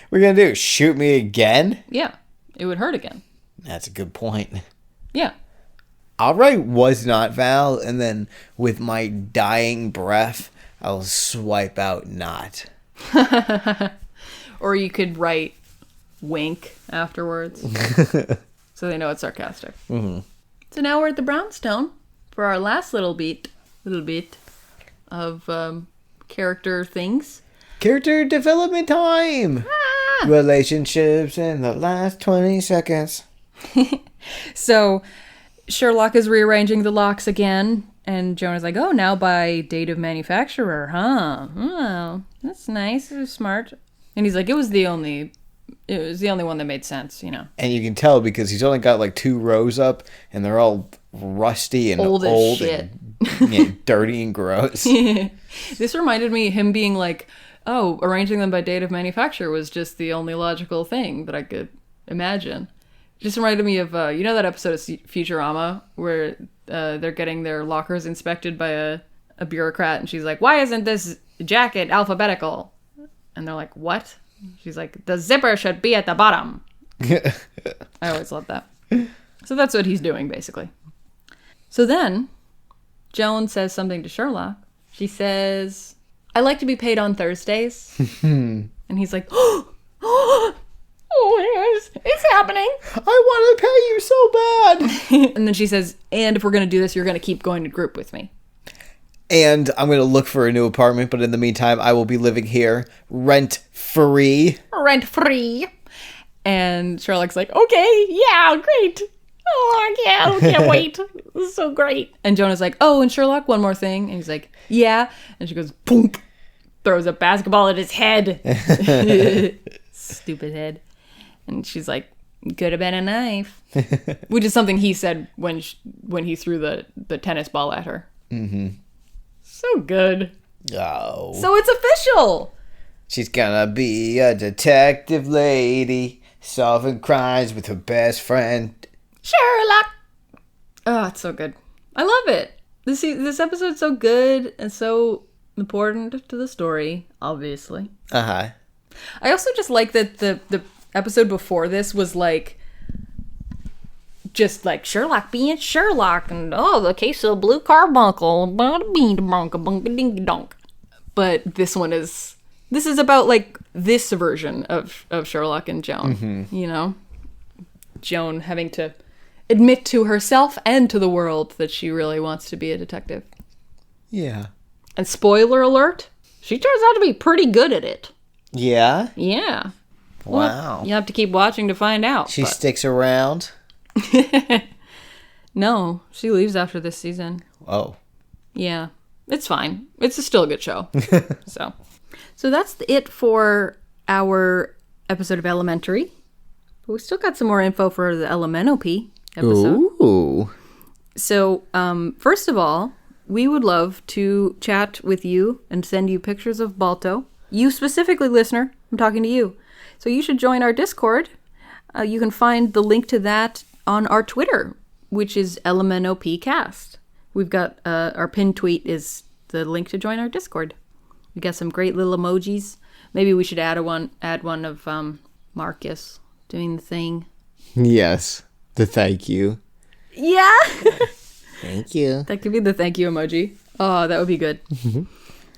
Speaker 3: What are you gonna do? Shoot me again?
Speaker 2: Yeah. It would hurt again.
Speaker 3: That's a good point.
Speaker 2: Yeah.
Speaker 3: I'll write was not Val, and then with my dying breath, I'll swipe out not.
Speaker 2: Or you could write wink afterwards. So they know it's sarcastic. Mm-hmm. So now we're at the brownstone for our last little bit of character things.
Speaker 3: Character development time! Ah! Relationships in the last 20 seconds.
Speaker 2: So Sherlock is rearranging the locks again, and Joan is like, oh, now by date of manufacturer, huh? Oh, that's nice. It was smart. And he's like, it was the only one that made sense,
Speaker 3: And you can tell because he's only got 2 rows up, and they're all rusty and old
Speaker 2: as shit.
Speaker 3: And dirty and gross.
Speaker 2: This reminded me of him being like, oh, arranging them by date of manufacture was just the only logical thing that I could imagine. Just reminded me of, that episode of Futurama where they're getting their lockers inspected by a bureaucrat, and she's like, why isn't this jacket alphabetical? And they're like, what? She's like, the zipper should be at the bottom. I always love that. So that's what he's doing, basically. So then, Joan says something to Sherlock. She says, I like to be paid on Thursdays. And he's like, oh my gosh, it's happening.
Speaker 3: I want to pay you so bad.
Speaker 2: And then she says, and if we're going to do this, you're going to keep going to group with me.
Speaker 3: And I'm going to look for a new apartment, but in the meantime, I will be living here rent-free.
Speaker 2: Rent-free. And Sherlock's like, okay, yeah, great. Oh, I can't wait. This is so great. And Joan is like, oh, and Sherlock, one more thing. And he's like, yeah. And she goes, boom, throws a basketball at his head. Stupid head. And she's like, could have been a knife. Which is something he said when he threw the tennis ball at her. Mm-hmm. So good.
Speaker 3: Oh.
Speaker 2: So it's official.
Speaker 3: She's gonna be a detective lady, solving crimes with her best friend.
Speaker 2: Sherlock. Oh, it's so good. I love it. This episode's so good and so important to the story, obviously.
Speaker 3: Uh-huh.
Speaker 2: I also just like that the episode before this was just like Sherlock being Sherlock, and the case of blue carbuncle, but this is about this version of Sherlock and Joan. Mm-hmm. Joan having to admit to herself and to the world that she really wants to be a detective.
Speaker 3: Yeah.
Speaker 2: And spoiler alert, she turns out to be pretty good at it.
Speaker 3: Yeah?
Speaker 2: Yeah.
Speaker 3: Wow.
Speaker 2: Well, you have to keep watching to find out.
Speaker 3: She sticks around?
Speaker 2: No, she leaves after this season.
Speaker 3: Oh.
Speaker 2: Yeah. It's fine. It's still a good show. So that's it for our episode of Elementary. But we still got some more info for the Elemental-P episode.
Speaker 3: Ooh.
Speaker 2: So, first of all, we would love to chat with you and send you pictures of Balto. You specifically, listener, I'm talking to you. So you should join our Discord. You can find the link to that on our Twitter, which is LMNOPcast. We've got our pinned tweet is the link to join our Discord. We got some great little emojis. Maybe we should add one of Marcus doing the thing.
Speaker 3: Yes, the thank you.
Speaker 2: Yeah.
Speaker 3: Thank you.
Speaker 2: That could be the thank you emoji. Oh, that would be good.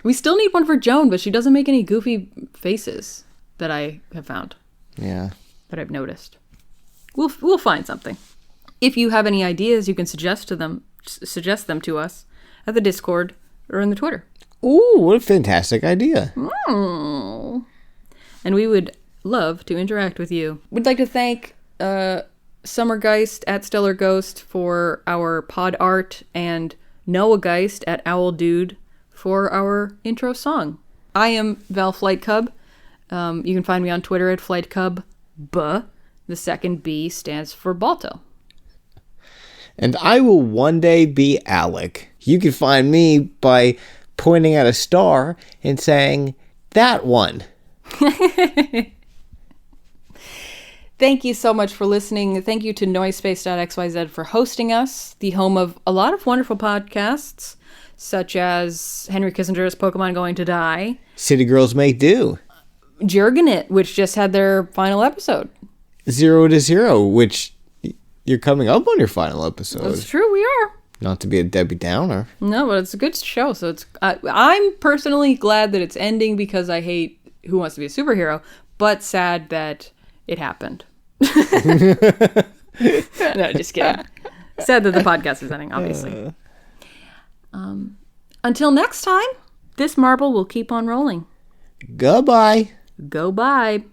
Speaker 2: We still need one for Joan, but she doesn't make any goofy faces that I have found.
Speaker 3: Yeah.
Speaker 2: That I've noticed. We'll find something. If you have any ideas, you can suggest them to us at the Discord or in the Twitter.
Speaker 3: Ooh, what a fantastic idea.
Speaker 2: And we would love to interact with you. We'd like to thank Summergeist at Stellar Ghost for our pod art and Noah Geist at Owl Dude for our intro song. I am Val Flight Cub. You can find me on Twitter at Flight Cub B. The second B stands for Balto.
Speaker 3: And I will one day be Alec. You can find me by pointing at a star and saying, that one.
Speaker 2: Thank you so much for listening. Thank you to Noisepace.xyz for hosting us, the home of a lot of wonderful podcasts, such as Henry Kissinger's Pokemon Going to Die,
Speaker 3: City Girls Make Do,
Speaker 2: Jurgenit, which just had their final episode.
Speaker 3: 0 to 0, which you're coming up on your final episode.
Speaker 2: That's true, we are.
Speaker 3: Not to be a Debbie Downer.
Speaker 2: No, but it's a good show. So I'm personally glad that it's ending because I hate Who Wants to Be a Superhero, but sad that it happened. No, just kidding. Sad that the podcast is ending, obviously. Until next time, this marble will keep on rolling.
Speaker 3: Goodbye.
Speaker 2: Go bye.